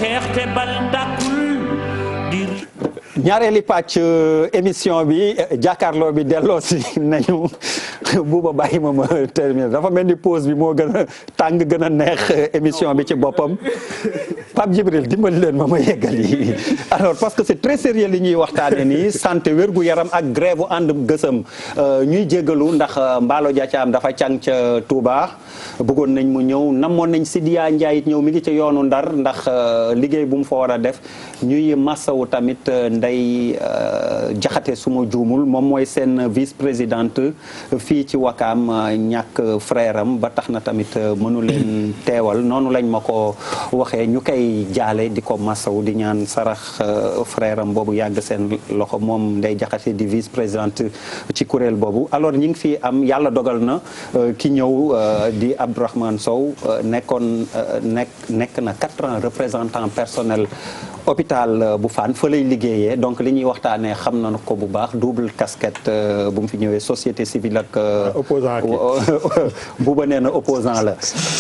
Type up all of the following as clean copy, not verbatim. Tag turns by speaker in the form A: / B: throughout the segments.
A: xeex te bal dàkkul di
B: ñaareeli pàcc émission bi jàkkaarloo bi delloo si nañu buuba bàyyi ma terminer dafa mel ni pause bi moo gën a tàng gën a neex émission bi ci boppam Pape Djibril dimbali leen ma yeggal yi alors parce que c'est très sérieux li ñuy waxtaane nii santé wérgu yaram ak grève ànd gësëm ñuy jéggalu ndax Mballo Dia Thiam dafa càng ca Touba bëggoon nañ mu ñëw namoon nañ Sidiya Ndiaye it ñëw mi ngi ci yoonu Ndar ndax liggéey bu mu fa war a def ñuy massawu tamit Ndeye Jaxate suma juumul moom mooy seen vice présidente fii ci Wakaam ñàkk frère am ba tax na tamit mënu leen teewal noonu lañ ma ko waxee ñu koy jaale di ko massawu di ñaan sarax frère am boobu yàgg seen loxo moom Ndeye Jaxate di vice présidente ci kuréel boobu alors ñi ngi fi am yàlla dogal na ki ñëw di Abdourahmane Sow nekk na 4 ans représentant personnel hôpital bu Fann fa lay liggéeyee donc li ñuy waxtaanee xam na ko bu baax double casquette bu mu fi ñëwee société civile ak
C: opposant
B: buuba nee na opposant la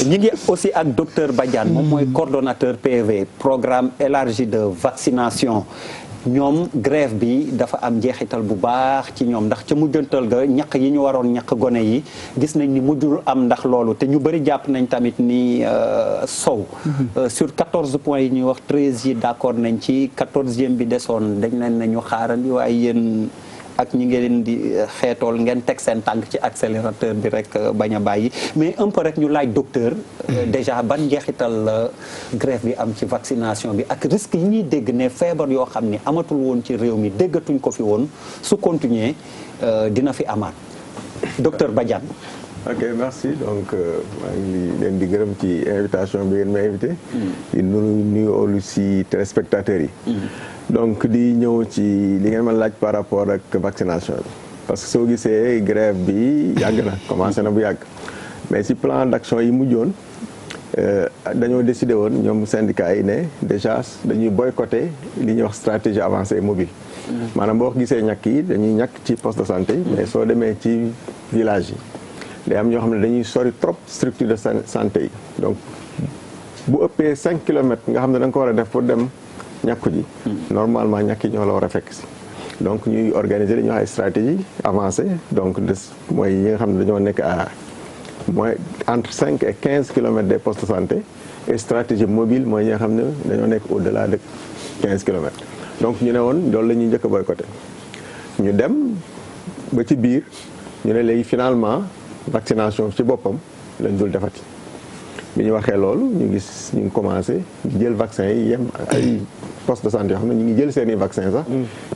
B: ñi ngi aussi ak docteur Badiane moom mooy coordonnateur PV programme élargi de vaccination ñoom grève bi dafa am njeexital bu baax ci ñoom ndax ca mujjantal ga ñaq yi ñu waroon ñaq gone yi gis nañ ni mujjul am ndax loolu te ñu bëri jàpp nañ tamit ni Sow sur 14 points yi ñuy wax 13 yi d'accord nañ ci 14e bi desoon dañ leen nañu xaarandi waaye yéen ak ñi ngeen di xeetool ngeen teg seen tànk ci accélérateur bi rek bañ a bàyyi mais un peu rek ñu laaj docteur déjà ban njeexital la grève bi am ci vaccination bi ak risque yi ñuy dégg ne feebar yoo xam ni amatul woon ci réew mi déggatuñ ko fi woon su continuer dina fi amaat docteur Badiane.
C: ok merci donc maa ngi leen di gërëm ci invitation bi ngeen ma invité. di nuyu aussi téléspectateurs yi. donc di ñëw ci li ngeen ma laaj par rapport ak vaccination bi parce que soo gisee grève bi yàgg na commencé na bu yàgg mais ci plan d'action yi mujjoon dañoo décidé woon ñoom syndicats yi ne déjà dañuy boycotter li ñuy wax stratégie avancée mobile. maanaam boo gisee ñàkk yi dañuy ñàkk ci poste de santé yi mais soo demee ci village yi day am ñoo xam ne dañuy sori trop structure de santé yi donc bu ëppee 5 kilomètres nga xam ne da nga ko war a def pour dem ñàkku ji normalement ñàkk yi ñoo la war a fekk si donc ñuy organiser li ñuy wax ay stratégie avancée donc mooy yi nga xam ne dañoo nekk à moins entre 5 et 15 kilomètres des postes de santé et stratégie mobile mooy ñi nga xam ne dañoo nekk au-delà de 15 kilomètres donc ñu ne woon loolu la ñuy njëkk a boycotté ñu dem ba ci biir ñu ne léegi finalement vaccination ci boppam lañ dul defati bi ñu waxee loolu ñu ngi commencé jël vaccin yi yem ay poste de santé yoo xam ne ñu ngi jël seeni vaccin sax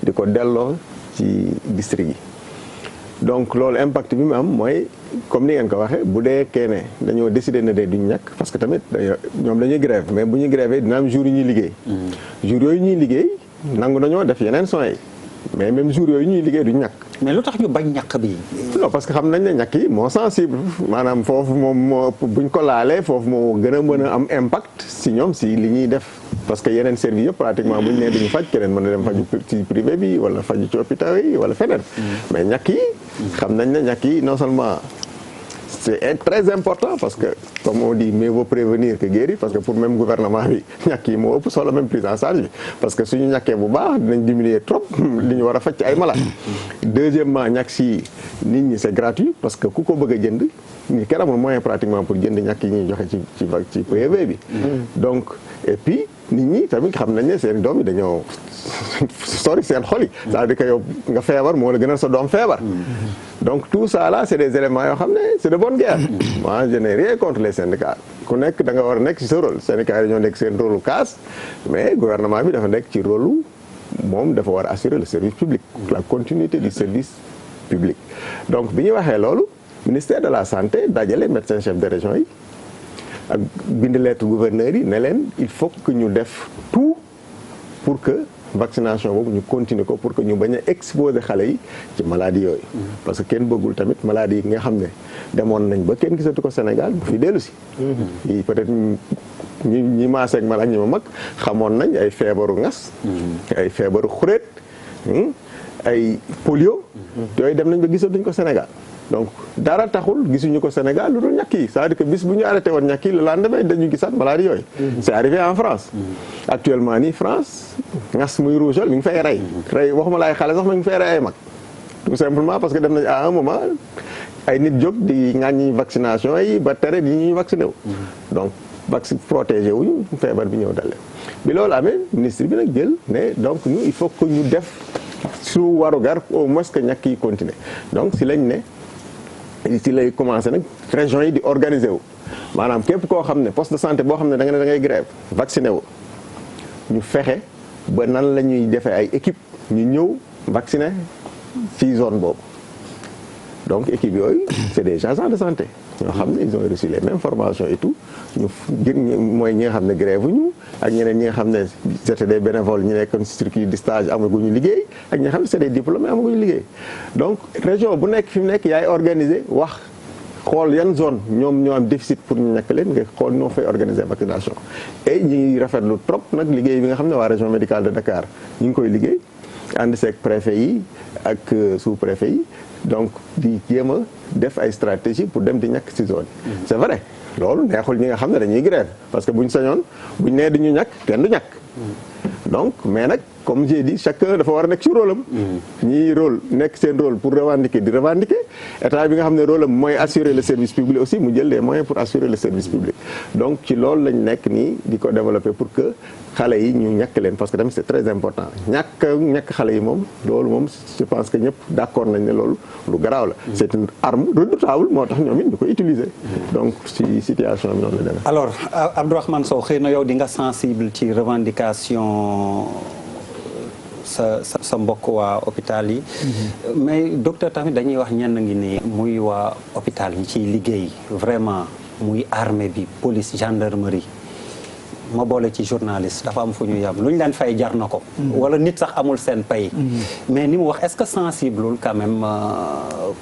C: di ko delloo ci district yi donc loolu impact bi mu am mooy comme ni ngeen ko waxee bu dee keene dañoo décider ne de duñ ñàkk parce que tamit ñoom dañuy grève mais bu ñuy grève dina am jour yi ñuy liggéey jour yooyu ñuy liggéey nangu nañoo def yeneen soins yi mais même jour yooyu ñuy liggéey duñ ñàkk
B: mais lu tax ñu bañ ñàkk bi.
C: non parce que xam nañ ne ñàkk yi moo sensible maanaam foofu moom moo buñ ko laalee foofu moo gën a mën a am impact si ñoom si li ñuy def parce que yeneen service yëpp pratiquement buñ nee duñu faj keneen mën na dem faju ci privé bi wala faju ci hôpital yi wala feneen mais ñàkk yi xam nañ ne ñàkk yi non seulement c'est très important parce que comme on dit mieux vaut prévenir que guérir parce que pour même gouvernement bi ñàkk yi moo ëpp solo même prise en charge bi parce que suñu ñàkkee bu baax dinañ diminuer trop li ñu war a faj ci ay malades. Deuxièmement ñàkk si nit ñi c'est gratuit parce que ku ko bëgg a jënd ñi kenn amul moyen pratiquement pour jënd ñàkk yi ñuy joxe ci PV bi. donc et puis nit ñi tamit xam nañ ne seen doom yi dañoo sori seen xol yi. c'est-à-dire que yow nga feebar moo la gënal sa doom feebar. donc tout ça là c'est des éléments yoo xam ne c'est de bonne guerre. moi je n'ai rien contre les syndicats ku nekk da nga war a nekk ci sa rôle syndicats yi dañoo nekk seen rôle casse mais gouvernement bi dafa nekk ci rôle moom dafa war a assurer le service public la continuité du service public. donc bi ñu waxee loolu ministère de la santé dajale médecin chef de région yi ak bind lettre gouverneur yi ne leen il faut que ñu def tout pour que vaccination boobu ñu continuer ko pour que ñu bañ a exposer xale yi ci maladie yooyu. parce que kenn bëggul tamit maladie yi nga xam ne demoon nañ ba kenn gisatu ko Sénégal bu fi dellu si. yi peut-être ñi maaseeg man ak ñi ma mag xamoon nañ ay feebaru ngas. ay feebaru xureet ay polio. yooyu dem nañ ba gisatuñ ko Sénégal donc dara taxul gisuñu ko Sénégal lu dul ñàkk yi c'est-à-dire que bis bu ñu arrêté woon ñàkk yi le lendemain dañu gisaat maladie yooyu. c'est arrivé en France. actuellement nii France ngas muy rougeole mi ngi fay rey waxuma la ay xale sax mi ngi fay rey ay mag. tout simplement parce que dem nañ à un moment ay nit jóg di ŋàññi vaccination yi ba tere di ñuy vacciné wu. donc protégé wuñu feebar bi ñëw dalee bi loolu amee ministre bi nag jël ne donc nous il faut que ñu def su warugar au moins que ñàkk yi continuer donc si lañ ne si lay commencé nag région yi di organiser wu maanaam képp koo xam ne poste de santé boo xam ne da nga ne da ngay grève vacciné wu ñu fexe ba nan la ñuy defee ay équipe ñu ñëw vacciné ci zone boobu donc équipe yooyu c'est des agents de santé ñoo xam ne ils ont reçu les mêmes formations et tout ñu mooy ñi nga xam ne grève ñu ak ñeneen ñi nga xam ne c'était des bénévoles ñu nekkoon ci circuit de stage amaguñu liggéey ak ñi nga xam ne c'est des diplômés amaguñu liggéey donc région bu nekk fi mu nekk yaay organiser wax xool yan zone ñoom ñoo am déficit pour ñu ñàkk leen nga xool ñoo fay organiser vaccination et ñi ngi rafetlu trop nag liggéey bi nga xam ne waa région médicale de Dakar ñu ngi koy liggéey ànd seeg préfet yi ak sous-préfet yi donc di jéem a def ay stratégie pour dem di ñàkk ci zone yi c'est vrai loolu neexul ñi nga xam ne dañuy grève parce que buñ sañoon buñ nee du ñu ñàkk kenn du ñàkk donc mais nag comme j'ai dit chacun dafa war a nekk ci rôle am ñii rôle nekk seen rôle pour revendiquer di revendiquer état bi nga xam ne rôle am mooy assurer le service public aussi mu jël les moyens pour assurer le service public donc ci loolu lañ nekk nii di ko développer pour que xale yi ñu ñàkk leen parce que tamit c'est très important ñàkk xale yi moom loolu moom je pense que ñëpp d'accord nañ ne loolu lu garaaw la c'est une arme redoutable moo tax ñoom it ñu koy utiliser donc ci situation bi noonu la demee.
B: alors Abdourahmane Sow xëy na yow di nga sensible ci revendication sa mbokk waa hôpital yi mais docteur tamit dañuy wax ñenn ngi ni muy waa hôpital yi ciy liggéey vraiment muy armée bi police gendarmerie ma boole ci journaliste dafa am fu ñu yam lu ñu leen fay jar na ko wala nit sax amul seen pay mais ni mu wax est-ce que sensible quand même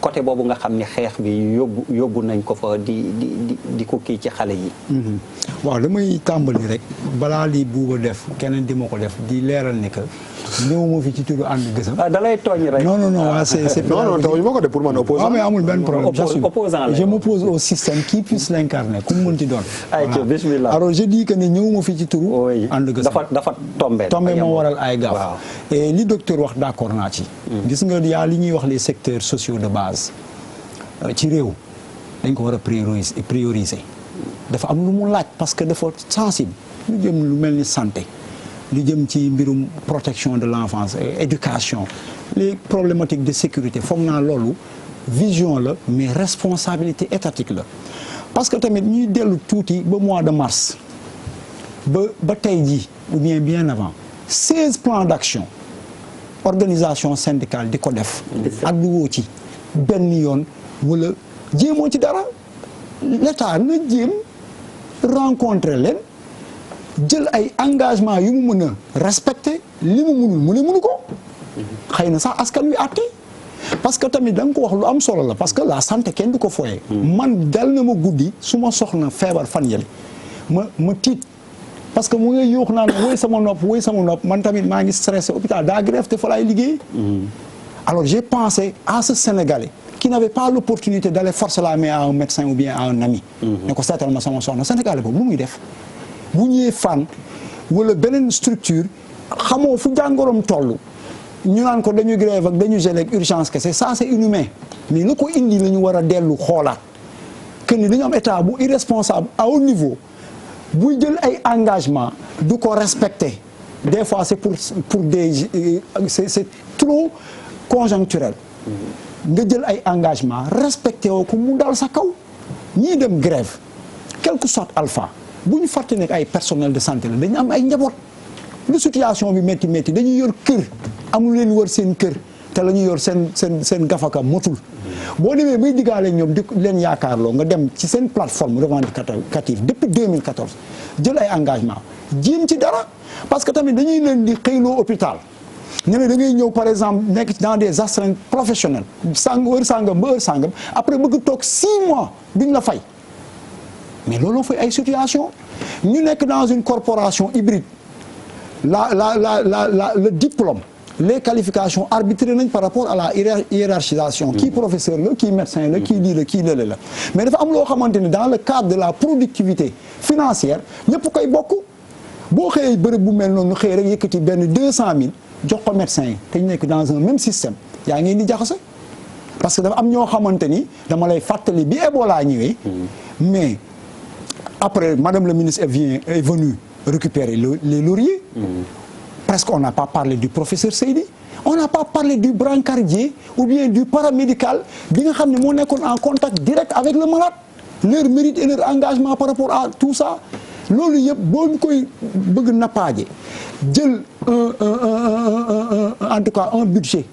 B: côté boobu nga xam ni xeex bi yóbbu nañ ko fa di ko kii ci xale yi
D: waaw damay tàmbali rek balaa lii buuba def keneen di ma ko def di leeral ni que ñëw ma fi ci tudd ànd gësam.
B: da lay tooñ rek.
D: non c'est
C: non taxuñu ma ko de pour man opposant.
D: mais amul benn problème
B: opposant la
D: je m'oppose au système qui puisse l'incarner ku mu mënti doon.
B: ayca bismillah.
D: alors je dis que ne ñëw ma fi ci turu. ànd gësam
B: dafa tombé.
D: tombé moo waral ay gaaf. et li docteur wax d'accord naa ci. gis nga yaa li ñuy wax les secteurs sociaux de base ci réew dañ ko war a prioriser dafa am lu mu laaj parce que dafa sensible lu jëm lu mel ni santé. lu jëm ci mbirum protection de l'enfance éducation les problématiques de sécurité foog naa loolu vision la mais responsabilité étatique la parce que tamit ñuy dellu tuuti ba mois de mars ba tey jii ou bien avant 16 plans d'action organisation syndicale di ko def adduwoo ci benn yoon wala jéemoo ci dara l'État na jéem rencontrer leen jël ay engagement yu mu mën a respecter li mu mënul mu ne mënu ko xëy na sax askan wi àtte parce que tamit da nga ko wax lu am solo la parce que la santé kenn du ko foyee man dal na ma guddi su ma soxna feebar fan yële ma tiit parce que mu ngay yuux naan woy sama nopp man tamit maa ngi stressé hôpital daa grève te fa laay liggéey alors j'ai pensé à ce Sénégalais qui n'avait pas l'opportunité d'aller forcer la main à un médecin ou bien à un ami ne ko seetal ma sama soxna Sénégalais boobu lu muy def bu ñëwee fan wala beneen structure xamoo fu jàngoroom toll ñu naan ko dañu grève ak dañu gelé ak urgence que ça c'est inhumain mais lu ko indi la ñu war a dellu xoolaat que ni dañu am état bu irresponsable à haut niveau buy jël ay engagement du ko respecter des fois c'est pour des c'est trop conjoncturel nga jël ay engagement respecté woo ko mu dal sa kaw ñii dem grève quel que soit alpha bu ñu fàtte nekk ay personnel de santé la dañu am ay njaboot lu situation bi métti dañuy yor kër amul leen wër seen kër te la ñuy yor seen gafaka motul boo demee bay diggaale ñoom di leen yaakaarloo nga dem ci seen plateforme revendicative depuis 2014 jël ay engagement jéem ci dara parce que tamit dañuy leen di xëyloo hôpital ñu ne da ngay ñëw par exemple nekk dans des astreintes professionnelles heure sangam ba heure sangam après bëgg toog 6 mois duñ la fay mais looloo fay ay situation ñu nekk dans une corporation hybride le diplôme les qualifications arbitrées nañ par rapport à la hiérarchisation. kii professeur la kii médecin la kii lii la kii lële la mais dafa am loo xamante ni dans le cadre de la productivité financière ñëpp koy bokk boo xëyee bërëb bu mel noonu xëy rek yëkkati benn 200 000 jox ko médecin yi te ñu nekk dans un même système yaa ngi di jaxase parce que dafa am ñoo xamante ni dama lay fàttali bi Ebola ñëwee mais après madame le ministre est venue récupérer les lauriers. Presque on n'a pas parlé du professeur Seydi on n'a pas parlé du brancardier ou bien du paramédical bi nga xam ne moo nekkoon en contact direct avec le malade leur mérite et leur engagement par rapport à tout ça loolu yëpp boo ñu koy bëgg nappaaje jël en tout cas un budget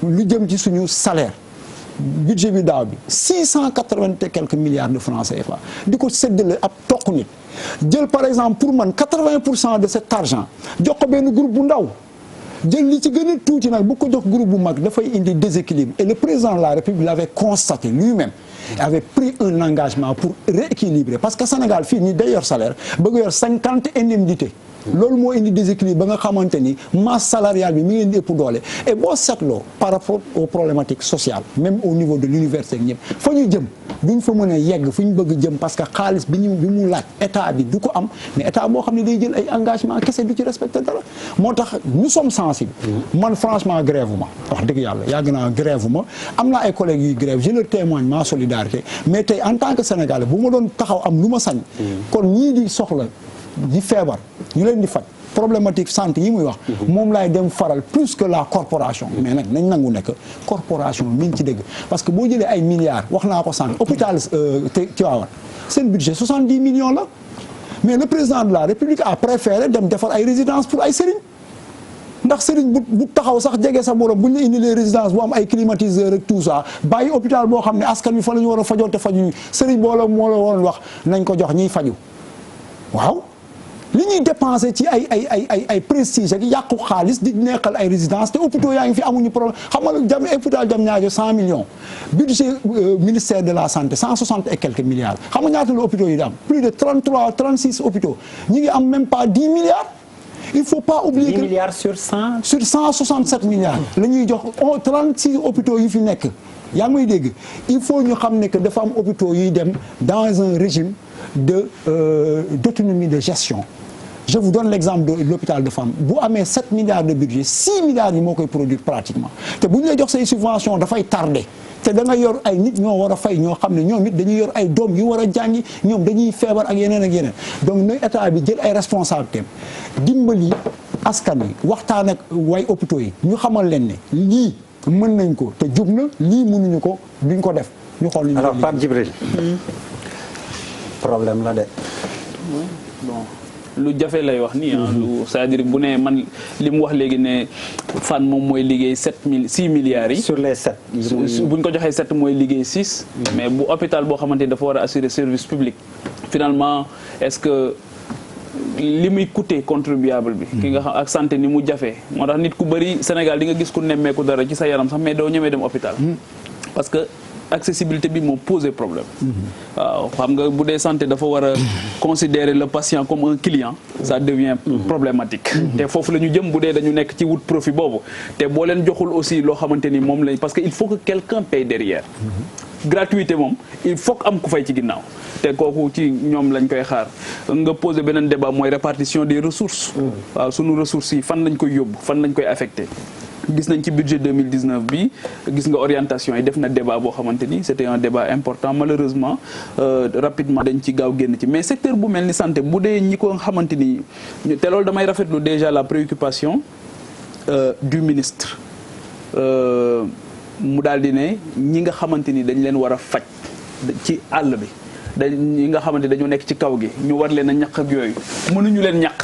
D: lu jëm ci suñu salaire budget bi daaw bi 680 et quelques milliards de francs CFA di ko séddale ab toq nit jël par exemple pour man 80% de cet argent jox ko benn groupe bu ndaw jël li ci gën a tuuti nag bu ko jox groupe bu mag dafay indi déséquilibre et le président de la République l'avait constaté lui-même avait pris un engagement pour rééquilibrer parce que Sénégal fii nii day yor salaire bëgg yor 50 indemnités loolu moo indi déséquilibre ba nga xamante ni masse salariale bi mi ngi indi ëpp doole et boo seetloo par rapport aux problématiques sociales même au niveau de l'université ak ñëpp fa ñu jëm duñ fa mën a yegg fu ñu bëgg jëm parce que xaalis bi mu laaj état bi du ko am mais état boo xam ne day jël ay engagement kese du ci respecté dara moo tax nous sommes sensibles man franchement grève ma wax dëgg yàlla yàgg naa grève ma am naa ay collègues yuy grève je leur témoigne ma solidarité mais tey en tant que Sénégalais bu ma doon taxaw am lu ma sañ kon ñii di soxla di feebar ñu leen di faj problématique santé yi muy wax moom laay dem faral plus que la corporation mais nag nañ nangu nekk corporation mi ngi ci dëgg parce que boo jëlee ay milliards wax naa ko sànq hôpital Tivaouane seen budget 70 millions la mais le président de la République a préféré dem defar ay résidences pour ay sëriñ ndax sëriñ bu taxaw sax jege sa borom bu ñu la indi les résidences bu am ay climatiseurs ak tout ça bàyyi hôpital boo xam ne askan wi fa la ñu war a fajoo te faju sëriñ moo la waroon wax nañ ko jox ñiy faju waaw li ñuy dépensé ci ay prestige ak yàqu xaalis di neexal ay résidence te hôpitaux yaa ngi fi amuñu problème xam nga hôpital Diamniadio 100 millions budget ministère de la santé 160 et quelques milliards xam nga ñaata la hôpitaux yi di am plus de 33 36 hôpitaux ñi ngi am même pas 10 milliards il faut pas oublier
B: 10 milliards sur 100
D: sur 167 milliards la ñuy jox 36 hôpitaux yi fi nekk yaa ngi may dégg il faut ñu xam ne que dafa am hôpitaux yuy dem dans un régime d'autonomie de gestion. Je vous donne l'exemple de l'hôpital de femmes bu amee 7 milliards de budget 6 milliards yi moo koy produire pratiquement te bu ñu lay jox say subvention dafay tardé te da nga yor ay nit ñoo war a fay ñoo xam ne ñoom it dañuy yor ay doom yu war a jàngi ñoom dañuy feebar ak yeneen donc na état bi jël ay responsabilités dimbali askan wi waxtaan ak way hôpitaux yi ñu xamal leen ne lii mën nañ ko te jub na lii mënuñu ko duñ ko def ñu xool ñu
B: alors Pape Djibril problème la de
E: bon lu jafe lay wax nii lu c'est-à-dire bu ne man li mu wax léegi ne Fann moom mooy liggéey 6 milliards yi.
B: sur les 7.
E: bu ñu ko joxee 7 mooy liggéey 6. mais bu hôpital boo xamante ni dafa war a assurer service public. finalement est-ce que li muy coûter contribuable bi. ki nga xam ak santé ni mu jafee moo tax nit ku bëri Sénégal di nga gis ku nemmeeku dara ci sa yaram sax mais doo ñemee dem hôpital. parce que accessibilité bi moo posé problème. waaw xam nga bu dee santé dafa war a considérer le patient comme un client. ça devient problématique. te foofu la ñu jëm bu dee dañu nekk ci wut profit boobu te boo leen joxul aussi loo xamante ni moom lañ parce que il faut que quelqu'un paye derrière. gratuité moom il faut que am ku fay ci ginnaaw te kooku ci ñoom lañ koy xaar nga posé beneen débat mooy répartition des ressources. waaw sunu ressources yi fan lañ koy yóbbu fan lañ koy affecté. gis nañ ci budget 2019 bi gis nga orientation yi def na débat boo xamante ni c'était un débat important malheureusement rapidement dañ ci gaaw génn ci mais secteur bu mel ni santé bu dee ñi ko xamante ni te loolu damay rafetlu déjà la préoccupation du ministre mu daal di ne ñi nga xamante ni dañ leen war a faj ci àll bi ñi nga xamante dañoo nekk ci kaw gi ñu war leen a ñaq ak yooyu mënuñu leen ñaq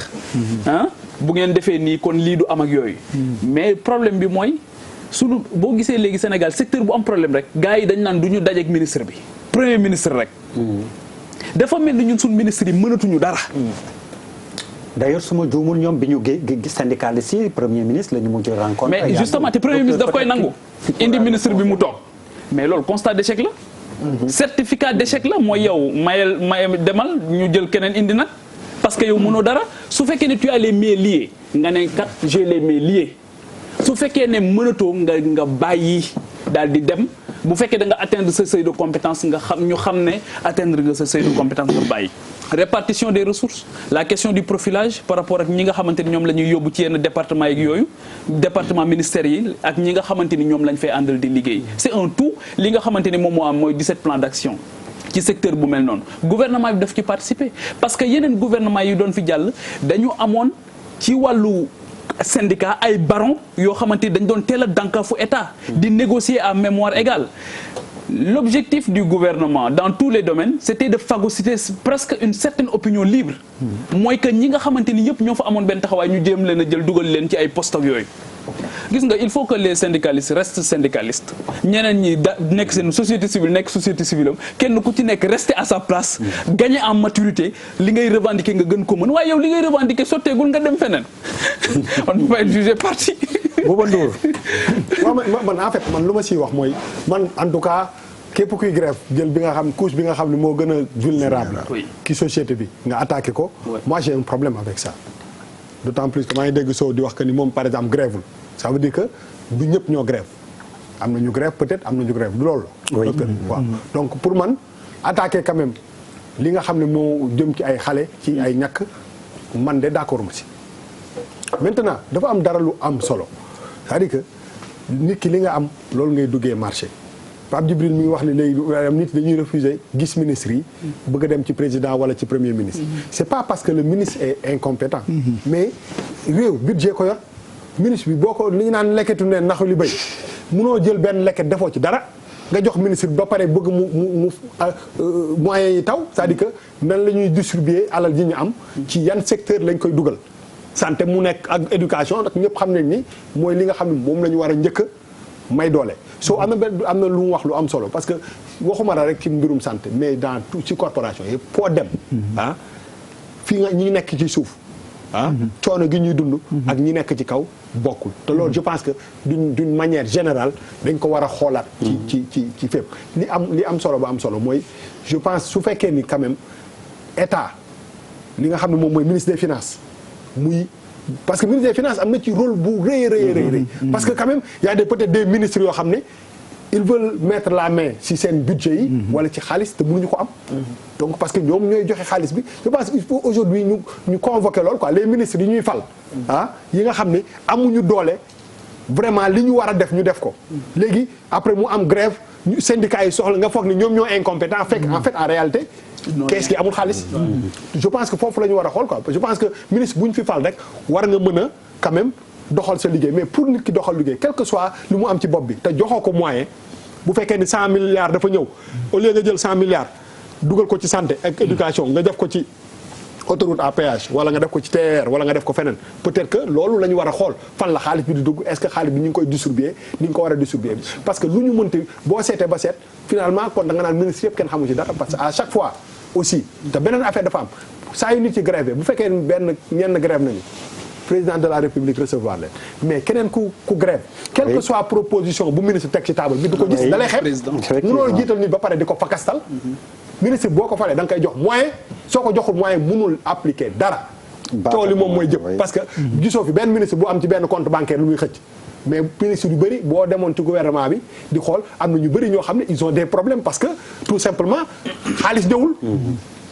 E: bu ngeen defee nii kon lii du am ak yooyu mais problème bi mooy sunu boo gisee léegi Sénégal secteur bu am problème rek gars yi dañ naan du ñu dajeek ministre bi premier ministre rek dafa mel ni ñun suñu ministre yi mënatuñu dara
B: d'ailleurs suma juumul ñoom bi ñu gis syndicaliste yi premier ministre la ñu mujj rencontre
E: mais justement te premier ministre daf koy nangu indi ministre bi mu toog mais loolu constat d'échec la certificat d'échec la mooy yow maye demal ñu jël keneen indi nag parce que yow mënoo dara su fekkee ne tu as les mains liées nga ne kat j'ai les mains liées su fekkee ne mënatoo nga bàyyi daal di dem bu fekkee da nga atteindre sa seuil de compétence nga xam ne atteindre nga sa seuil de compétence nga bàyyi. répartition des ressources la question du profilage par rapport ak ñi nga xamante ni ñoom la ñuy yóbbu ci yenn département yeeg yooyu département ministère yi ak ñi nga xamante ni ñoom lañ fay àndal di liggéey c'est un tout li nga xamante ni moom moo am mooy 17 plans d'action ci secteur bu mel noonu gouvernement bi daf ci participer parce que yeneen gouvernement yi doon fi jàll dañu amoon ci wàllu syndicat ay baron yoo xamante ni dañ doon teel a dànkaafu état di négocier à mémoire égale l'objectif du gouvernement dans tous les domaines c'était de phagocyter presque une certaine opinion libre mooy que ñi nga xamante ni yëpp ñoo fa amoon benn taxawaay ñu jéem leen a jël dugal leen ci ay postes ak yooyu gis nga il faut que les syndicalistes restent syndicalistes ñeneen ñi nekk seen société civile nekk société civile am kenn ku ci nekk rester à sa place gagner en maturité li ngay revendiquer nga gën ko mën waaye yow li ngay revendiquer sotteegul nga dem feneen on ne peut pas être jugé parti.
F: Bouba Ndour waaw man en fait man lu ma siy wax mooy man en tout cas képp kuy grève jël bi nga xam couche bi nga xam ne moo gën a vulnérable ki société bi nga attaqué ko moi j'ai un problème avec ça d'autant plus que maa ngi dégg Sow di wax que ni moom par exemple grèveul ça veut dire que du ñëpp ñoo grève am na ñu grève peut-être am na ñu grève du loolu waaw donc pour man attaqué quand même li nga xam ne moo jëm ci ay xale ci ay ñàkk man de d'accord ma si maintenant dafa am dara lu am solo c'est-à-dire que nit ki li nga am loolu ngay duggee marché Pape Djibril mi ngi wax ne léegi nit dañuy refuser gis ministre yi bëgg a dem ci président wala ci premier ministre c'est pas parce que le ministre est incompétent mais réew budget ko yor ministre bi boo ko li ñu naan lekketu neen naxu li béy munoo jël benn lekket defoo ci dara nga jox ministre bi ba pare bëgg mu moyens yi taw c'est-à-dire que nan la ñuy distribuer alal ji ñu am ci yan secteur lañ koy dugal santé mu nekk ak éducation nag ñëpp xam nañ ni mooy li nga xam ne moom la ñu war a njëkk may doole soo am na lu mu wax lu am solo parce que waxuma la rek ci mbirum santé mais dans tout ci corporation yi foo dem fii nga ñi nekk ci suuf coono gi ñuy dund ak ñi nekk ci kaw bokkul te loolu je pense que d'une manière générale dañ ko war a xoolaat ci fépp li am solo ba am solo mooy je pense su fekkee ni quand même état li nga xam ne moom mooy ministre des finances muy parce que ministre des finances am na ci rôle bu rëy parce que quand même y a peut-être des ministres yoo xam ne ils veulent mettre la main ci seen budget yi wala ci xaalis te mënuñu ko am donc parce que ñoom ñooy joxe xaalis bi je pense qu'il faut aujourd'hui ñu convoquer loolu quoi les ministres yi ñuy fal yi nga xam ne amuñu doole vraiment li ñu war a def ñu def ko léegi après mu am grève syndicats yi soxla nga foog ni ñoom ñoo incompétent fekk en fait en réalité qu'est-ce qui amul xaalis je pense que foofu la ñu war a xool quoi je pense que ministre bu ñu fi fal rek war nga mën a quand même doxal sa liggéey mais pour nit ki doxal liggéey quel que soit lu mu am ci bopp bi te joxoo ko moyen bu fekkee ni 100 milliards dafa ñëw au lieu nga jël 100 milliards dugal ko ci santé ak éducation nga def ko ci autoroute à péage wala nga def ko ci TER wala nga def ko feneen peut-être que loolu la ñu war a xool fan la xaalis bi di dugg est-ce que xaalis bi ñu ngi koy distribuer ni ñu ko war a distribuer parce que lu ñu mënti boo seetee ba seet finalement kon da nga naan ministre yëpp kenn xamu ci dara parce que à chaque fois aussi te beneen affaire dafa am saa yu nit ci grève bu fekkee ñenn grève nañu président de la république recevoir leen mais keneen ku grève quelle que soit proposition bu ministre teg ci table bi du ko gis da lay xeeb mënoo jiital nit ba pare di ko fakastal ministre boo ko falee da nga koy jox moyen soo ko joxul moyen mënul appliquer dara tool yi moom mooy jëpp parce que gisoo fi benn ministre bu am ci benn compte bancaire lu muy xëcc mais ministre yu bëri boo demoon ci gouvernement bi di xool am na ñu bëri ñoo xam ne ils ont des problèmes parce que tout simplement xaalis ñëwul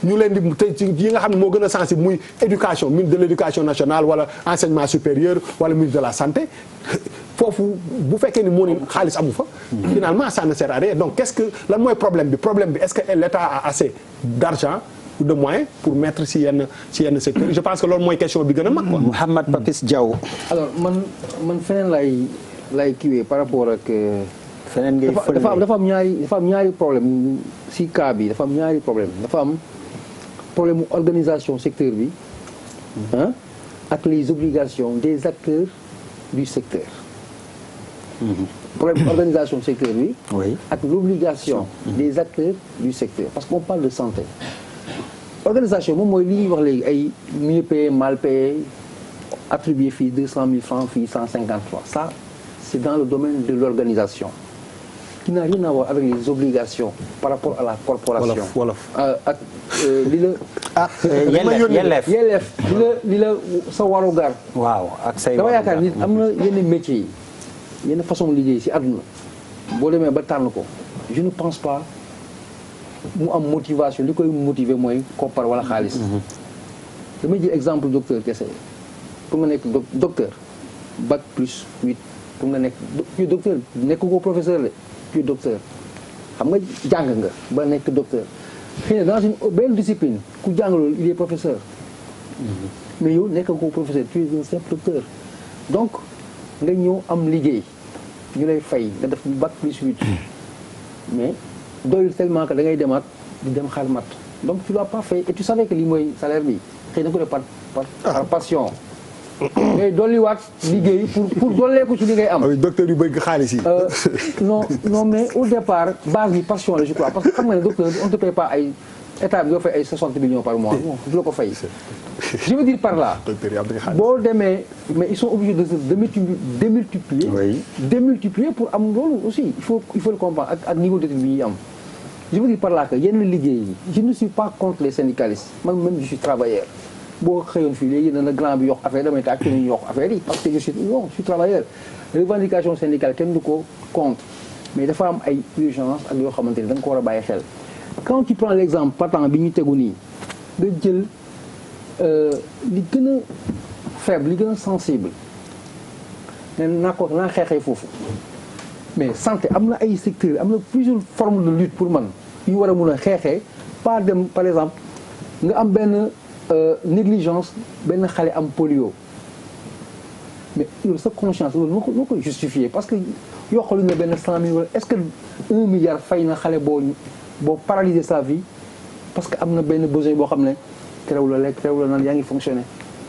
F: ñu leen di te yi nga xam ne moo gën a sensible muy éducation ministre de l'éducation nationale wala enseignement supérieur wala ministre de la santé foofu bu fekkee ni moo ni xaalis amu fa finalement ça ne sert à rien donc qu'est-ce que lan mooy problème bi est-ce que l'État a assez d'argent ou de moyens pour mettre ci yenn secteur je pense que loolu mooy question bi gën a mag quoi.
B: Mouhamed Papis Diaw.
G: alors man feneen lay kiiwee par rapport ak.
B: feneen ngay fële
G: dafa am ñaari problème ci cas bi dafa am ñaari problème dafa am problème mu organisation secteur bi ak les obligations des acteurs du secteur. problème organisation secteur bi.
B: oui
G: ak l'obligation des acteurs du secteur parce qu'on parle de santé. organisation moom mooy li ñuy wax léegi ay mieux payé mal payé attribué fii 200 000 francs fii 150 francs ça c'est dans le domaine de l'organisation qui n'a rien à voir avec les obligations par rapport à la corporation ak li la
B: yelleef
G: li la sa warugar
B: waaw ak say
G: dama yaakaar nit am na yenn métiers yi yenn façon liggéey si àdduna boo demee ba tànn ko je ne pense pas mu am motivation li koy motiver mooy koppar wala xaalis. damay jël exemple docteur kese pour nga nekk docteur bac plus 8 pour nga nekk tu docteur nekk ko professeur la tu docteur xam nga jàng nga ba nekk docteur xëy na dans une belle discipline ku jàng loolu il est professeur. mais yow nekk ko professeur tu es un simple docteur donc nga ñëw am liggéey ñu lay fay nga def bac plus 8 mais doyul tellement que da ngay demaat di dem xar mat donc tu l'as pas fait et tu savais que lii mooy salaire bi xëy na ko def par passion mais dolliwaat liggéey pour dolleeku ci li ngay am.
F: docteur yu bëgg xaalis yi.
G: non mais au départ base bi passion la je crois parce que xam nga ne docteur on te paye pas ay état bi nga fay ay 60 millions par mois du la ko fay. je veux dire par là.
F: docteur yi am nañu xaalis
G: boo demee mais ils sont obligés de démultiplier.
B: oui
G: démultiplier pour am loolu aussi il faut le comprendre ak niveau d'étude bi ñuy am. je veux dire par là que yenn liggéey yi je ne suis pas contre les syndicalistes man même je suis travailleur. boo xëyoon fii léegi na grand bi yokk affaire damay tax ci ñu yokk affaire yi parce que je suis travailleur revendication syndicale kenn du ko contre mais dafa am ay urgence ak yoo xamante ni da nga ko war a bàyyi xel quand tu prends l'exemple partant bi ñu tegu nii nga jël li gën a faible li gën a sensible ne naa xeexee foofu mais santé am na ay secteurs am na plusieurs formes de lutte pour man yu war a mun a xeexee pas dem par exemple nga am benn négligence benn xale am polio mais yow sa conscience loolu noo koy justifier parce que yokkalu na benn 100 000 wala est-ce que 1 milliard fay na xale boo paralyser sa vie parce que am na benn besoin boo xam ne terew la lekk terew la naan yaa ngi fonctionner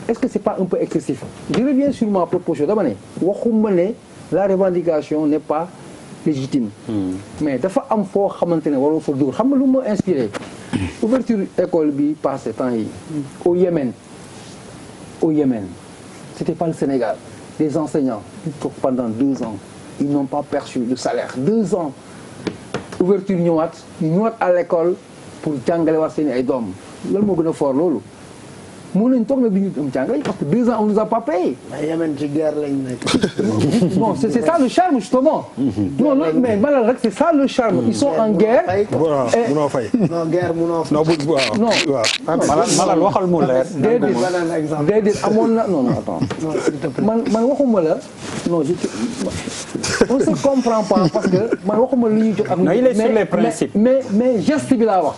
G: est-ce que c'est pas un peu excessif je reviens sur ma proposition dama ne waxuma ne la revendication n'est pas légitime mais dafa am foo xamante ne waroo fa dóor xam nga lu ma inspiré ouverture école bi passé temps yi au Yémen c'était pas le Sénégal les enseignants pendant 2 ans ils n'ont pas perçu de salaire 2 ans ouverture ñëwaat à l'école pour jàngale waat seen ay doom loolu moo gën a fort loolu mën nañ toog na bi ñu am jàngale parce que 2 ans on nous a pas payé.
H: Yémen ci guerre lañ nekk.
G: non c'est ça le charme justement. non mais malal rek c'est ça le charme. ils sont en guerre.
F: munoo fay.
H: non guerre munoo fay.
F: non bu waaw.
G: non
B: malal waxal mu leer.
G: déedéet amoon na non attends man waxuma la non on se comprend pas parce que man waxuma lu ñuy jot ak.
B: non il est sur les principes.
G: mais geste bi laa wax.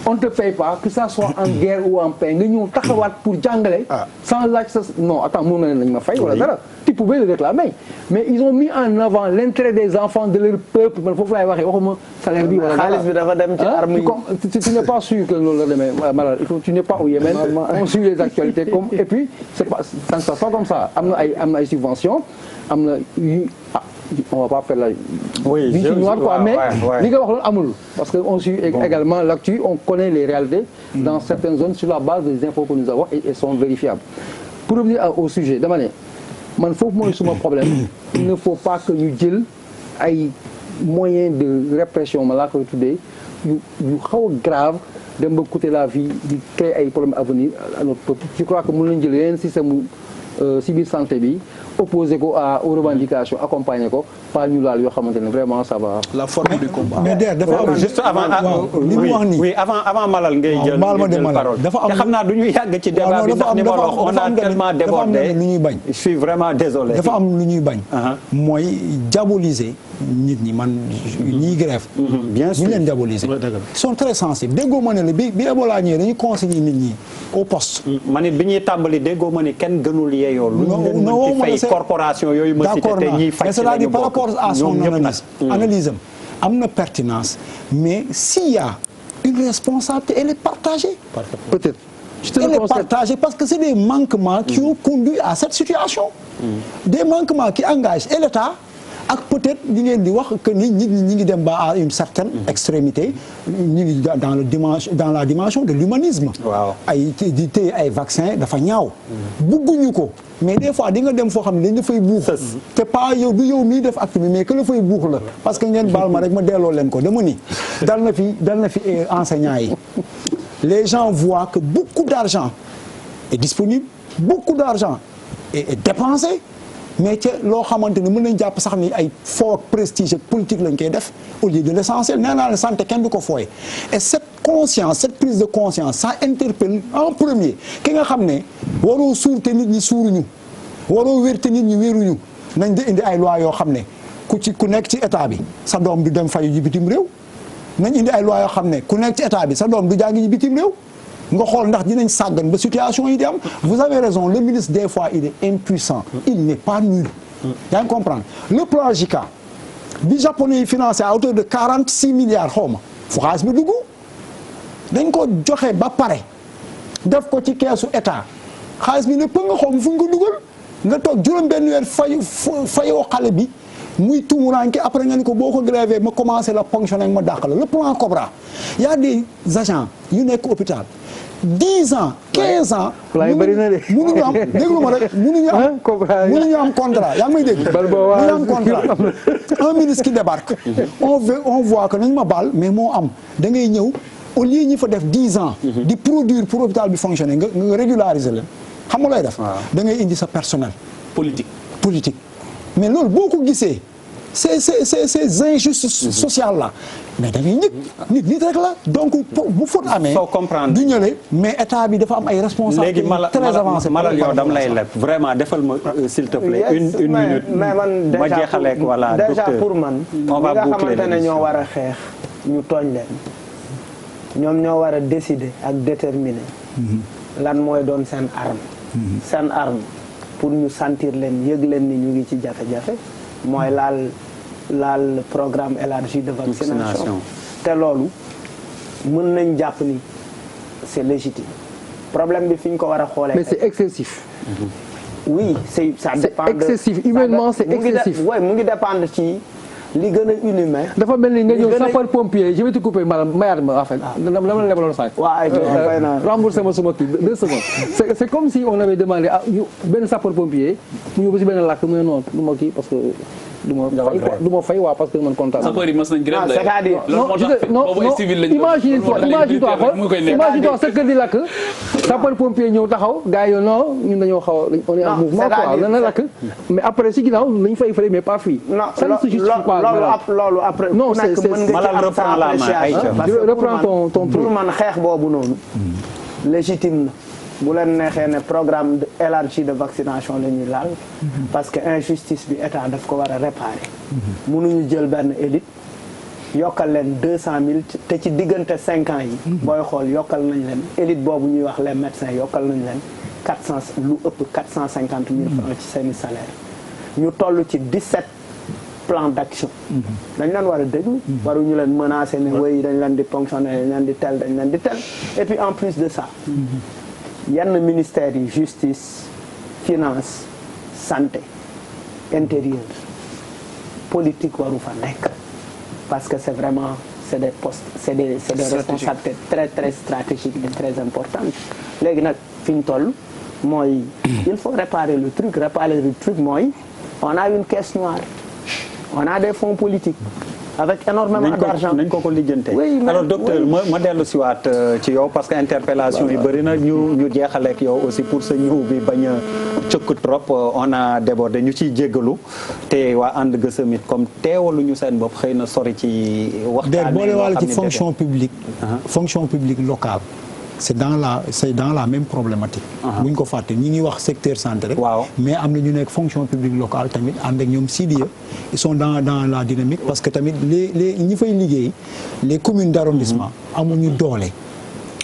G: on te paye pas que ça soit en guerre ou en paix nga ñëw taxawaat pour jàngale. sans laaj sa non attends mun na lañ ma fay wala dara. tu pouvais le réclamer mais ils ont mis en avant l'intérêt des enfants de leur peuple man foofu laay waxee waxuma salaire bi wala dara.
H: xaalis bi dafa dem ci armes yi.
G: tu n'es pas sûr que loolu la demee malal tu n'es pas au Yémen. on suit les actualités comme et puis c'est pas ça ne se passe pas comme ça am na ay subventions am na on va pas faire la.
B: oui
G: bi ci ñëwaat quoi mais li nga wax loolu amul. parce que on suit également l'actu on connaît les réalités. dans certaines zones sur la base des infos que nous avons et sont vérifiables. pour revenir au sujet dama ne man foofu mooy suma problème il ne faut pas que ñu jël ay moyens de répression ma laa koy tuddee yu xaw a grave dem ba coûter la vie di créer ay problèmes à venir à notre peuple. je crois que mën nañu jël yeneen système si biir santé bi opposé ko aux revendications accompagné ko pas ñu laal yoo xamante ne vraiment ça va.
E: la forme du combat.
D: mais dafa am
B: juste avant
D: li mu wax nii
B: oui avant malal ngay jël parole
D: dafa am
B: te xam naa du ñu yàgg ci débat bi ndax ni ma wax on a tellement débordé
D: lu ñuy bañ.
B: je suis vraiment désolé.
D: dafa am lu ñuy bañ. mooy diaboliser nit ñi man ñiy grève.
B: bien sûr
D: ñu leen diaboliser. ils sont très sensibles déggoo ma ne la bi Ebola ñëwee dañuy conseiller nit ñi au poste.
B: man it bi ñuy tàmbali déggoo ma ni kenn gënul yeeyoo. lu ñu leen mën ci fay corporation yooyu ma cité te ñiy fay ci la ñu bokk.
D: par rapport à son analyse am na pertinence mais s'il y a une responsabilité elle est partagée.
G: peut-être.
D: Elle est partagée parce que c'est des manquements qui ont conduit à cette situation. Des manquements qui engagent et l'État ak peut-être li ngeen di wax que ni ñi ngi dem ba à une certaine extrémité ñi ngi dans la dimension de l'humanisme.
B: waaw
D: ay di téye ay vaccin dafa ñaaw. bugguñu ko mais des fois di nga dem foo xam ne dañ la fay buux. te pas yow du yow mii def acte bi mais que la fay buux la parce que ngeen baal ma rek ma delloo leen ko dama ni dal na fi enseignants yi. Les gens voient que beaucoup d'argent est disponible, beaucoup d'argent est dépensé mais ca loo xamante ne mën nañ jàpp sax ni ay fort prestige ak politique lañ koy def au lieu de l'essentiel nee naa la santé kenn du ko fooye et cette conscience cette prise de conscience ça interpelle en premier ki nga xam ne waroo suur te nit ñi suuruñu waroo wér te nit ñi wéruñu nañ de indi ay loi yoo xam ne ku nekk ci état bi sa doom du dem fayu ji bitim réew nañ indi ay loi yoo xam ne ku nekk ci état bi sa doom du jàngi ji bitim réew nga xool ndax dinañ sàggan ba situation yi di am vous avez raison le ministre des fois il est impuissant il n'est pas nul yaa ngi comprendre le plan JICA bi japonais yi financé à hauteur de 46 milliards xaw ma fu xaalis bi dugg dañ ko joxe ba pare def ko ci keesu état xaalis bi ne pëng nga xaw ma fu ñu ko dugal nga toog juróom benn weer fayoo xale bi muy tumuranke après nga ni ko boo ko grévé ma commencé la ponctionner ma dàq la le plan Cobra y a des agents yu nekk hôpital 10 ans 15 ans mënuñu am déglu ma rek mënuñu am contrat yaa ngi may dégg mënuñu am contrat un ministre qui débarque on voit que nañ ma baal mais moo am da ngay ñëw au lieu ñi fa def 10 ans di produire pour hôpital bi fonctionner nga régulariser leen xam nga lay def da ngay indi sa personnel politique mais loolu boo ko gisee ces injustices sociales là mais da ngay nit rek la donc bu faute amee
B: soo comprendre
D: du ñële mais état bi dafa am ay responsabilités très avancées
B: Malal yow dam lay leb vraiment defal ma s'il te plaît une minute
H: mais man
B: ma jeexaleek voilà
H: déjà
B: docteur
H: pour man
B: on va
H: nga
B: boucler
H: xamante ne ñoo war a xeex ñu tooñ leen ñoom ñoo war a décider ak déterminer lan mooy doon seen arme pour ñu sentir leen yëg leen ni ñu ngi ci jafe-jafe mooy laal programme élargi de vaccination te loolu mën nañ jàpp ni c'est légitime problème bi fi ñu ko war a xoolee.
G: mais c'est excessif.
H: oui ça dépend de
G: excessif humainement c'est excessif.
H: oui mu ngi dépendre ci li gën a inhumain.
G: dafa mel ni nga ñëw sapeur pompier je vais te couper maanaam mayaat ma en fait. dama la lebaloon sànq.
H: waaw
G: remboursé ma suma kii 2 secondes. c'est comme si on avait demandé à benn sapeur pompier mu ñëw ba si benn lakk mu ne non du ma kii parce que. du ma fay waaw parce que man kontaan.
E: sapeur yi mas nañ grève
H: c'est-à-dire
G: imagine-toi sa kër di lakk sapeur pompier ñëw taxaw gars yi non ñun dañoo xaw a on est en mouvement quoi lan la lakk mais après si ginnaaw lañ fay mais pas fii. ça ne se justifie pas
H: loolu après.
G: non c'est
B: Malal reprend la main
G: reprends ton
H: pour man xeex boobu noonu légitime na. bu leen neexee ne programme élargi de vaccination la ñuy laal parce que injustice bi état daf ko war a réparer mënuñu jël benn élite yokkal leen 200 000 te ci diggante 5 ans yi booy xool yokkal nañ leen élite boobu ñuy wax les médecins yokkal nañ leen 400 lu ëpp 450 000 francs ci seeni salaire ñu toll ci 17 plans d'action dañ leen war a déglu waruñu leen menacer ne wéy dañ leen di ponctionner dañ leen di tel et puis en plus de ça yenn ministères yi justice finance santé intérieur politique waru fa nekk parce que c'est vraiment c'est des postes c'est des responsabilités très stratégiques et très importantes léegi nag fi ñu toll mooy il faut réparer le truc mooy on a une caisse noire on a des fonds politiques avec énormément d'argent
B: nañ ko lijjante alors docteur ma dellu si waat ci yow parce que interpellation yi bëri na ñu jeexaleek yow aussi pour sa ñëw bi bañ a cëkk trop on a débordé ñu ciy jéggalu te waa ànd gësëm it comme teewaluñu seen bopp xëy na sori ci waxtaan
D: boole wàll ci fonction publique locale c'est dans la même problématique bu ñu ko fàtte ñi ngi wax secteur santé rek mais am na ñu nekk fonction publique locale tamit ànd ak ñoom Sidiya ils sont dans la dynamique parce que tamit les ñi fay liggéey les communes d'arrondissement amuñu doole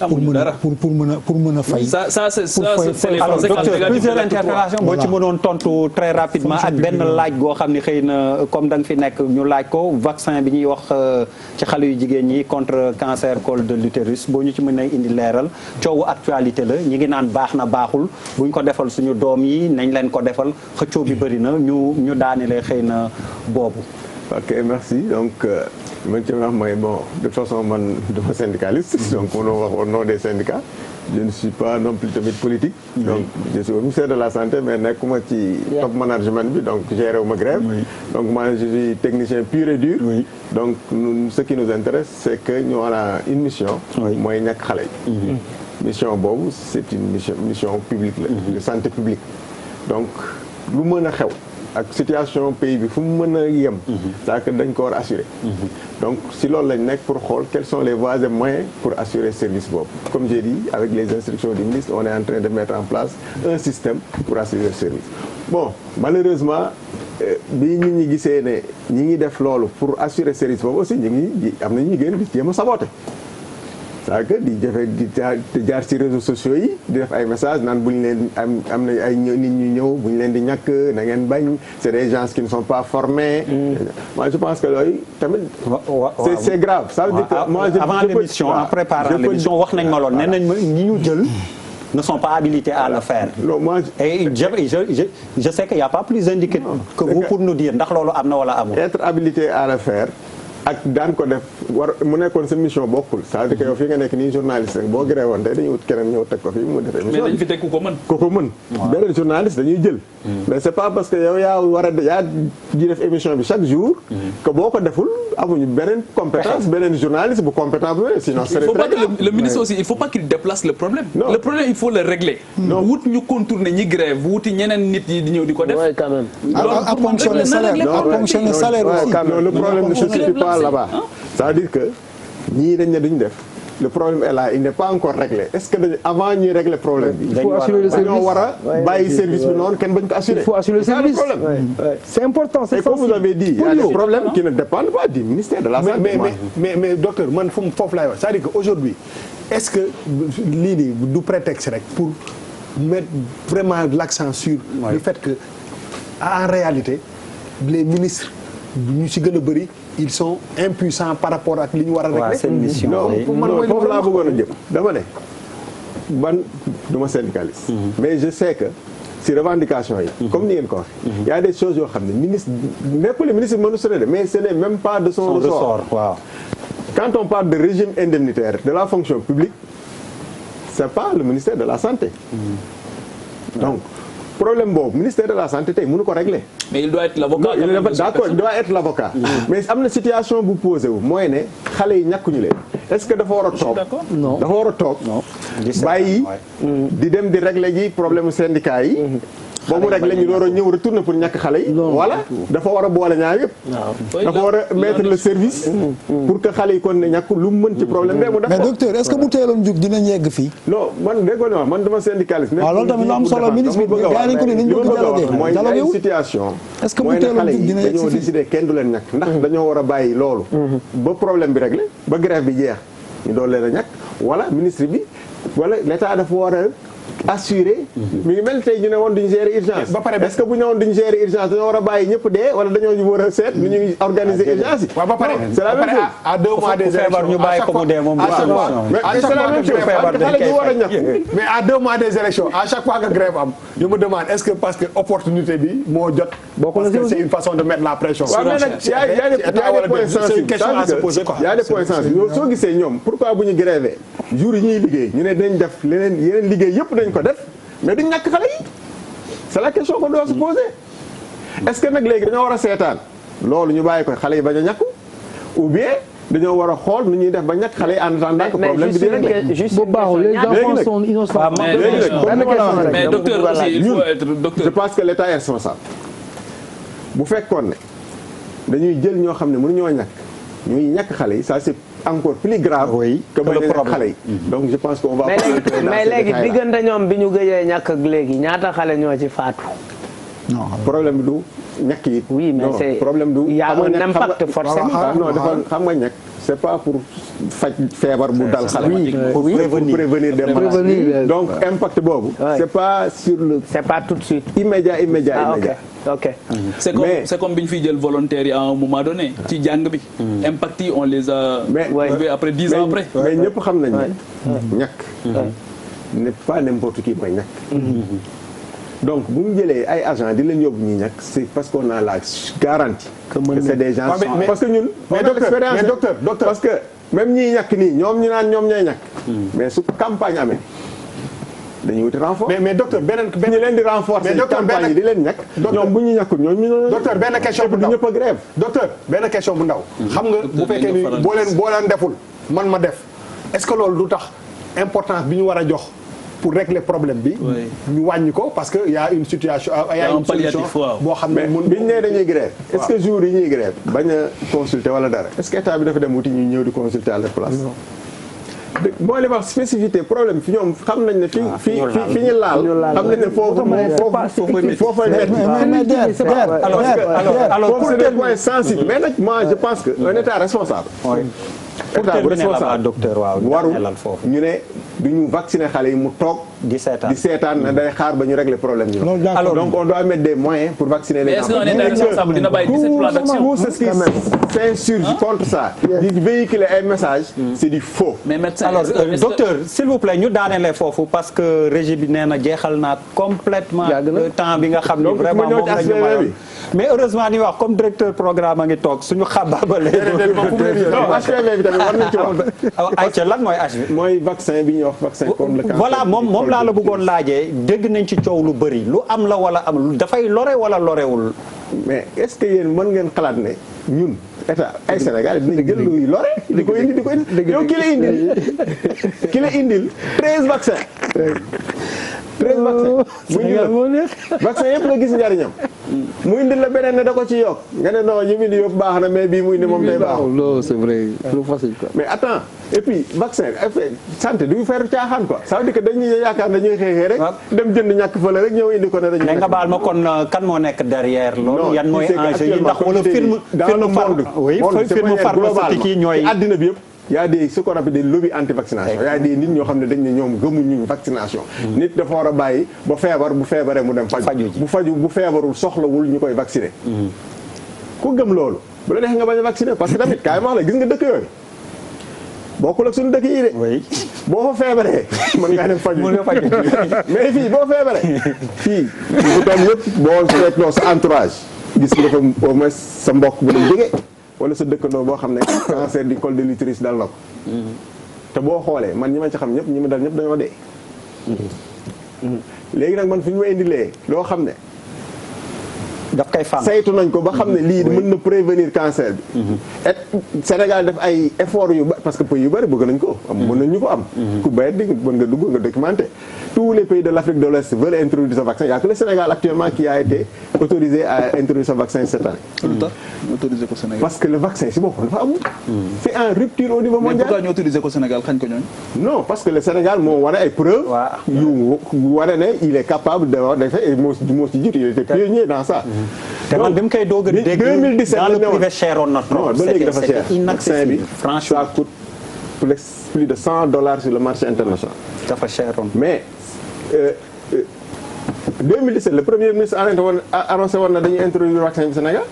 D: pour mën a fay.
E: ça c'est les
B: alors docteur plusieurs interpellations boo ci mënoon tontu très rapidement ak benn laaj goo xam ni xëy na comme da nga fi nekk ñu laaj ko vaccin bi ñuy wax ci xale yu jigéen ñi contre cancer col de l'utérus boo ñu ci mën a indi leeral coowu actualité la ñi ngi naan baax na baaxul buñ ko defal suñu doom yi nañ leen ko defal xëccoo bi bëri na ñu daanelee xëy na boobu.
C: ok merci donc man ci wax mooy bon de toute façon man dama syndicaliste donc mënoo wax au nom des syndicats je ne suis pas non plus tamit politique donc je suis au ministère de la santé mais nekkuma ci top management bi donc géré wu ma grève donc moi je suis technicien pur et dur donc ce qui nous intéresse c'est que ñu a une mission mooy ñàkk xale yi mission boobu c'est une mission publique la de santé publique donc lu mën a xew ak situation pays bi fu mu mën a yem. c'est-à-dire que dañ ko war a assurer. donc si loolu lañ nekk pour xool quels sont les voies et moyens pour assurer service boobu. comme j'ai dit avec les instructions du ministre on est en train de mettre en place un système pour assurer le service. bon malheureusement bi nit ñi gisee ne ñi ngi def loolu pour assurer service boobu aussi ñu ngi am na ñu gën di jéem a saboter. c'est-à-dire que di jafe di jaar ci réseaux sociaux yi di def ay messages naan bu ñu leen am na ay nit ñu ñëw bu ñu leen di ñàkk na ngeen bañ c'est des gens qui ne sont pas formés. moi je pense que yooyu tamit. c'est grave. ça veut dire que moi
B: avant l'émission en préparant l'émission wax nañ ma lool nee nañ ma ñi ñu jël. ne sont pas habilités à le faire.
C: non moi
B: et je sais qu'il y a pas plus indiqué que vous pour nous dire ndax loolu am na wala amul.
C: être habilité à le faire. ak daan ko def war mu nekkoon sa mission bokkul c'est-à-dire que yow fii nga nekk nii journaliste rek boo gëree woon tey dañuy wut keneen ñëw teg ko fii mu def émission.
E: mais dañ fi teg ku ko mën.
C: ku ko mën. beneen journaliste dañuy jël. mais c'est pas parce que yow yaa war a yaa di def émission bi chaque jour. que boo ko deful amuñu beneen compétence beneen journaliste bu compétent bu sinon.
E: il faut pas que le ministre aussi il faut pas qu'il déplace le problème.
C: non
E: le problème il faut le régler. non wut ñu contourner ñi grève wuti ñeneen nit yi di ñëw di ko def.
G: oui quand même.
D: à ponctionner salaire aussi.
C: non le problème ne se situe pas là-bas. c'est-à-dire que ñii dañ ne duñ def le problème est là il n'est pas encore réglé est-ce que avant ñuy régler problème bi.
G: il faut assurer le service
C: dañoo war a bàyyi service bi noonu kenn bañ ko assurer.
G: il faut assurer le service c'est important c'est
C: comme vous avez dit il y a des problèmes qui ne dépendent pas du ministère de la santé.
F: mais docteur man foofu laay wax c'est-à-dire que aujourd'hui est-ce que lii nii du prétexte rek pour mettre vraiment l'accent sur le fait que en réalité les ministres ñu ci gën a bëri ils sont impuissants par rapport ak li ñu war a régler.
B: seen mission
C: non foofu laa bëggoon a jëm dama ne man du ma syndicaliste. mais je sais que si revendication yi. comme ni ngeen ko waxee. y a des choses yoo xam ne ministre nekkul le ministre mënu sore de mais ce n'est même pas de son ressort.
B: waaw.
C: quand on parle de régime indemnitaire de la fonction publique c'est pas le ministère de la santé. donc problème boobu ministère de la santé tey mënu ko régler.
E: mais il doit être l'avocat.
C: d'accord il doit être l'avocat. mais am na situation bu posé wu mooy ne xale yi ñàkkuñu leen. est-ce que dafa war a toog.
G: non
C: dafa war a toog. bàyyi di dem di régler ji problème syndicat yi. ba mu régler ñu door a ñëw retourner pour ñàkk xale yi. voilà dafa war a boole ñaar yëpp. dafa war a mettre le service. pour que xale yi kon ne ñàkk lu mu mën ci problème bee mu def.
D: mais docteur est-ce que bu teeloon jug dinañ yegg fii.
C: non man déggoo ne wax man dama syndicaliste.
D: waaw loolu tamit lu am solo ministre bi gaa nañ ko ne nañ bëgg dialogue
C: mooy ay situation.
D: est-ce que bu teeloon jug dina yegg
C: dañoo
D: fii
C: décider kenn du leen ñàkk. ndax dañoo war a bàyyi loolu. ba problème bi réglé ba grève bi jeex ñu doon leen a ñàkk wala ministre bi wala l'État dafa war a assuré. mi ngi mel tey ñu ne woon duñu gérer urgence.
F: ba pare
C: est-ce que bu ñu ne woon duñu gérer urgence dañoo war a bàyyi ñëpp dee wala dañoo war a seet nu ñuy organiser urgence yi.
F: waaw ba pare
C: c'est la même chose.
F: à 2 mois des élections
B: ñu bàyyi ko mu dee moom.
C: mais c'est la même chose xale ñu war a ñàkk.
F: mais à 2 mois des élections à chaque fois que grève am je me demande est-ce que parce que opportunité bi moo jot. parce que c'est une façon de mettre la pression.
C: waaw mais nag y a des points sensibles.
F: c'est une question à se poser quoi.
C: y a des points sensibles soo gisee ñoom pourquoi bu ñu grévé jour yi ñuy liggéey ñu ne dañ def leneen yeneen liggéey yëpp dañ ko def mais duñ ñàkk xale yi c'est la question qu'on doit se poser. est-ce que nag léegi dañoo war a seetaan loolu ñu bàyyi ko xale yi bañ a ñàkku ou bien dañoo war a xool nu ñuy def ba ñàkk xale yi en attendant que problème bi di réglé.
G: bu baaxul les enfants sont innocents.
E: mais docteur aussi il faut être docteur.
C: je pense que l'État est responsable bu fekkoon ne dañuy jël ñoo xam ne mënuñoo ñàkk ñuy ñàkk xale yi ça c'est encore plus grave.
B: oui
C: que bañ a ñàkk xale yi. donc je pense qu'on va.
H: mais léegi diggante ñoom bi ñu gëjee ñàkk ak léegi ñaata xale ñoo ci faatu.
D: non
C: problème bi du ñàkk yi.
H: oui mais c'est
C: problème du.
H: il y a un impact forcément.
C: non dafa xam nga ñàkk c'est pas pour faj feebar bu dal xale.
B: pour
C: prévenir des maladies. donc impact boobu. c'est pas sur le.
H: c'est pas tout de suite.
C: immédiat.
H: ah ok.
E: c'est comme bi ñu fiy jël volontaires yi à un moment donné. ci jàng bi. impact yi on les a.
C: mais
E: après 10 ans après.
C: mais ñëpp xam nañ ne. ñàkk. n'est pas n'importe qui mooy ñàkk. donc bu ñu jëlee ay agents di leen yóbbu ñuy ñàkk c'est parce qu'on a la garantie. que c'est des gens parce que ñun.
F: mais docteur
C: parce que même ñiy ñàkk nii ñoom ñu naan ñoom ñooy ñàkk. mais su campagne amee dañuy wuti renfort.
F: mais docteur beneen
C: ñu leen di renforcer. campagne yi di leen ñàkk. ñoom bu ñu ñàkkul ñoom ñu doon.
F: docteur benn question bu ndaw
C: ñëpp a grève.
F: docteur benn question bu ndaw. xam nga bu fekkee ni boo leen deful man ma def est-ce que loolu du tax importance bi ñu war a jox pour régler problème bi. ñu wàññi ko parce que y a une situation y a une solution boo xam ne mun
C: biñ ne dañuy grève est-ce que jour yi ñuy grève bañ a consulter wala dara est-ce que état bi dafa dem wuti ñu ñëw di consulter à la place. boo leen wax spécificité problème fi ñoom xam nañ ne fi ñu laal xam nañ ne foofu alors c'est des points sensibles mais nag moi je pense que un état responsable état bu responsable
B: docteur waaw
C: warul ñu ne du ñu vacciner xale yi mu toog di seetaan na day xaar ba ñu régler problème yi alors donc on doit mettre des moyens pour vacciner les enfants.
E: mais est-ce qu'un état responsable dina bàyyi 17 plans d'action
C: tout ce qui s'insurge contre ça di véhiculer ay messages c'est du faux.
E: mais médecin
B: alors docteur s'il vous plaît ñu daanelee foofu parce que régie bi nee na jeexal naa complètement temps bi nga xam ne vraiment moom la ñu mayoon mais heureusement ni wax comme directeur programme a ngi toog suñu xabaabalee
C: HPV bi tamit war nañ ci wax
B: ayca lan mooy HPV
C: mooy vaccin bi ñuy wax vaccin contre le cancer
B: voilà moom laa la bëggoon laajee dégg nañ ci coow lu bëri lu am la wala am dafay lore wala lorewul
C: mais est-ce que yéen mën ngeen xalaat ne ñun état ay Sénégal dinañ jël luy lore di ko indi yow ki la indil 13 vaccins 13 vaccin yëpp nga gis njariñam mu indil la beneen ne da ko ci yokk nga ne non ñu indi yëpp baax na mais bii muy ne moom day baax
G: loolu c'est vrai lu facile quoi.
C: mais attends et puis vaccin effet santé du feeru caaxaan quoi ça veut dire que dañuy yaakaar dañuy xeexee rek dem jënd ñàkk fële rek ñëw indi ko ne dañuy
B: mais nga baal ma kon kan moo nekk derrière loolu yan mooy enjeu yi ndax wala
C: dans le monde
B: film pharmaceutique yi ñooy
C: àddina bi yëpp y a des ce qu'on appelle des lobbies anti-vaccination y a des nit ñoo xam ne dañ ne ñoom gëmuñu vaccination nit dafa war a bàyyi ba feebar bu feebaree mu dem faju bu feebarul soxlawul ñu koy vacciner ku gëm loolu bu la neexee nga bañ a vacciner parce que tamit kaay wax la gis nga dëkk yooyu bokkul ak suñu dëkk yi de boo fa feebaree mën ngaa dem faju mais fii boo feebaree fii bu doon yëpp boo seetloo sa entourage gis nga fa au moins sa mbokk bu la jóge wala sa dëkkandoo boo xam ne cancer du col de l'utérus dal na ko te boo xoolee man ñi ma ci xam ñëpp ñi ma dal ñëpp dañoo dee léegi nag man fi ñu ma indilee loo xam ne
B: daf koy fànn
C: saytu nañ ko ba xam ne lii mën na prévenir cancer bi et Sénégal def ay effort yu bari parce que pays yu bari bëgg nañ ko mën nañ ñu ko am ku bayet di mën nga dugg nga documenté tous les pays de l'Afrique de l'Ouest veulent introduire ce vaccin il y a que le Sénégal actuellement qui a été autorisé à introduire ce vaccin cette année
I: autorisé ko Sénégal
C: parce que le vaccin si boppam dafa amul c'est en rupture au niveau mondial
I: mais pourquoi ñu autorisé ko Sénégal xañ ko ñooñ
C: non parce que le Sénégal moo wane ay preuves yu wane ne il est capable de et moo ci jiitu il était pionnier dans ça
B: te man bi mu koy doog a dégg
C: 2017
B: dans le privé cheroon na trop.
C: non ba léegi dafa cher vaccin bi
B: franchement
C: ça coûte plus de $100 sur le marché international.
B: dafa cheroon
C: mais 2017 le premier ministre annoncé woon na dañuy introduire le vaccin bi Sénégal.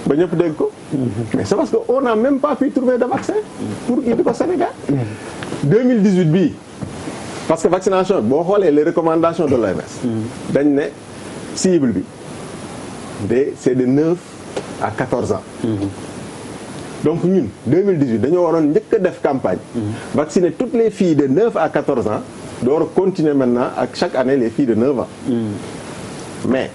C: ba ñëpp dégg ko. mais c'est parce que on n'a même pas pu trouver de vaccin pour indi ko Sénégal. 2018 bii parce que vaccination bi boo xoolee les recommandations de l'OMS. dañ ne cible bi. c'est de 9 à 14 ans. donc ñun 2018 dañoo waroon njëkk a def campagne. vacciner toutes les filles de 9 à 14 ans door a continuer maintenant ak chaque année les filles de 9 ans. mais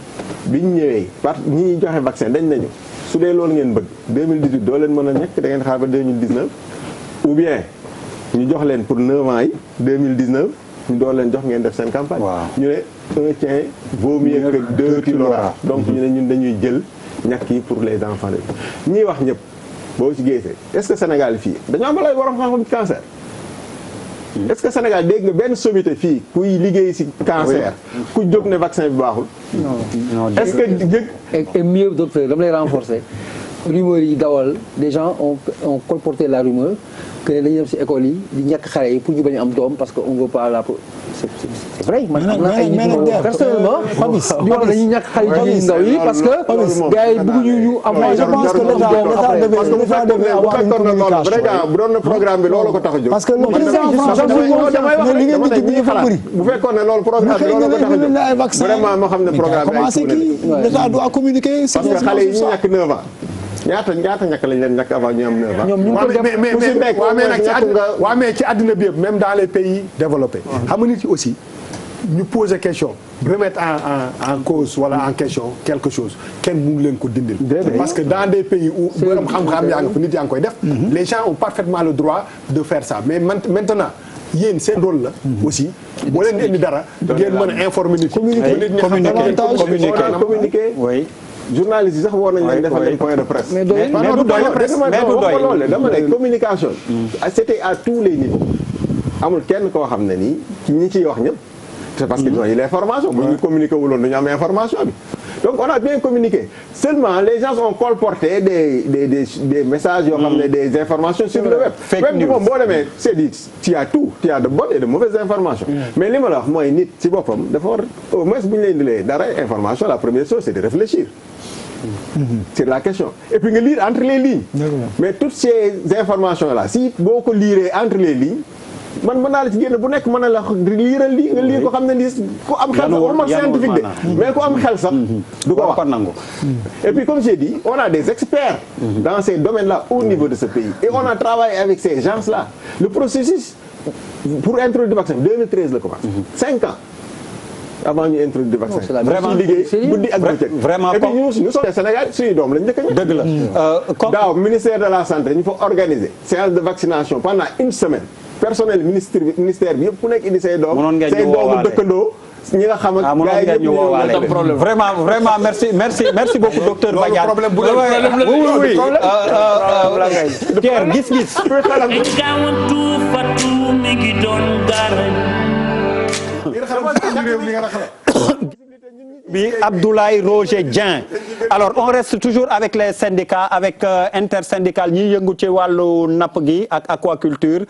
C: biñ ñëwee ñi joxe vaccin dañ nañu su dee loolu ngeen bëgg 2018 doo leen mën a ñekk da ngeen xaar ba 2019 ou bien ñu jox leen pour 9 ans yi 2019 ñu door leen jox ngeen def seen campagne. ñu ne un tien vaut mieux que deux qui l'aura donc ñu ne ñun dañuy jël ñàkk yi pour les enfants de ñiy wax ñëpp boo ci gisee est-ce que Sénégal fii dañoo am lay borom xam-xam ci cancer. est-ce que Sénégal dégg nga benn sommité fii kuy liggéey ci cancer. ku jóg ne vaccin bi baaxul.
G: non
C: est-ce que
G: et mieux docteur dama lay renforcer. rumeur yi dawal des gens ont colporté la rumeur que ne dañuy dem ci école yi di ñàkk xale yi pour ñu bañ a am doom parce que on veut pas la c'est vrai man am na ay nit personnellement di wax dañuy ñàkk xale jigéen ndaw yi parce que gars yi bëgguñu ñu am
D: je pense que l'État devait avoir une communication
C: bu doon na programme bi loolu ko tax a jóg
D: parce que le président François li ngeen di ji dafa bëri
C: bu fekkoon ne loolu programme bi loolu ko tax a jóg
D: ay vaccin
C: vraiment moo xam ne programme bi
D: commencé kii l'État doit communiquer
C: parce que xale yi ñu ñàkk 9 ans ñaata ñàkk lañ leen ñàkk avant ñu am 9 ans.
G: ñoom ñu
F: mais ci àddina bi yëpp même dans les pays développés. xam nga nit yi aussi ñu poser question remettre en cause wala en question quelque chose kenn mënu leen ko dindil. parce que dans des pays où borom xam-xam yaa nga fa nit yaa ngi koy def. les gens ont parfaitement le droit de faire ça mais maintenant yéen seen rôle la. aussi boo leen indi dara. ngeen mën a informer nit ñi.
C: communiquer.
B: oui.
C: journalistes yi sax war nañ leen defal ay point de presse.
B: mais du doy
C: dama ne communication. c'était à tous les niveaux. amul kenn koo xam ne nii ñi ciy wax ñëpp. c'est parce qu'ils ont eu l'information. bu ñu communiqué wuloon du ñu am information bi. donc on a bien communiqué seulement les gens ont colporté des messages yoo xam ne des informations sur le web. web bi moom boo demee c'est dit tu as tout tu as de bonnes et de mauvaises informations. mais li ma la wax mooy nit ci boppam dafa war au moins bu ñu leen indilee dara information la première chose c'est de réfléchir. sur la question et puis nga lire entre les lignes. mais toutes ces informations là si boo ko liree entre les lignes. man mën naa la ci génn bu nekk mën na la liiral lii nga lii ko xam ne nii ku am xel sax waxuma scientifique de mais ku am xel sax du ko wax nangu et puis comme j'ai dit on a des experts dans ces domaines là au niveau de ce pays et on a travaillé avec ces gens là le processus pour introduire le vaccin 2013 la commencé 5 ans avant ñu introduire le vaccin
B: vraiment
C: liggéey guddi ak bëccëg
B: vraiment
C: et puis nous sommes Sénégal suñu doom lañ njëkk a
B: dëgg la
C: daaw ministère de la santé ñu fa organiser séance de vaccination pendant une semaine personnel ministère bi yëpp ku nekk indi say doom say doomu dëkkandoo ñi nga xam ak gars yi yëpp
B: vraiment merci beaucoup docteur Badiane oui Pierre gis-gis bi Abdoulaye Roger Dieng alors on reste toujours avec les syndicats avec intersyndical ñi yëngu ci wàllu napp gi ak aquaculture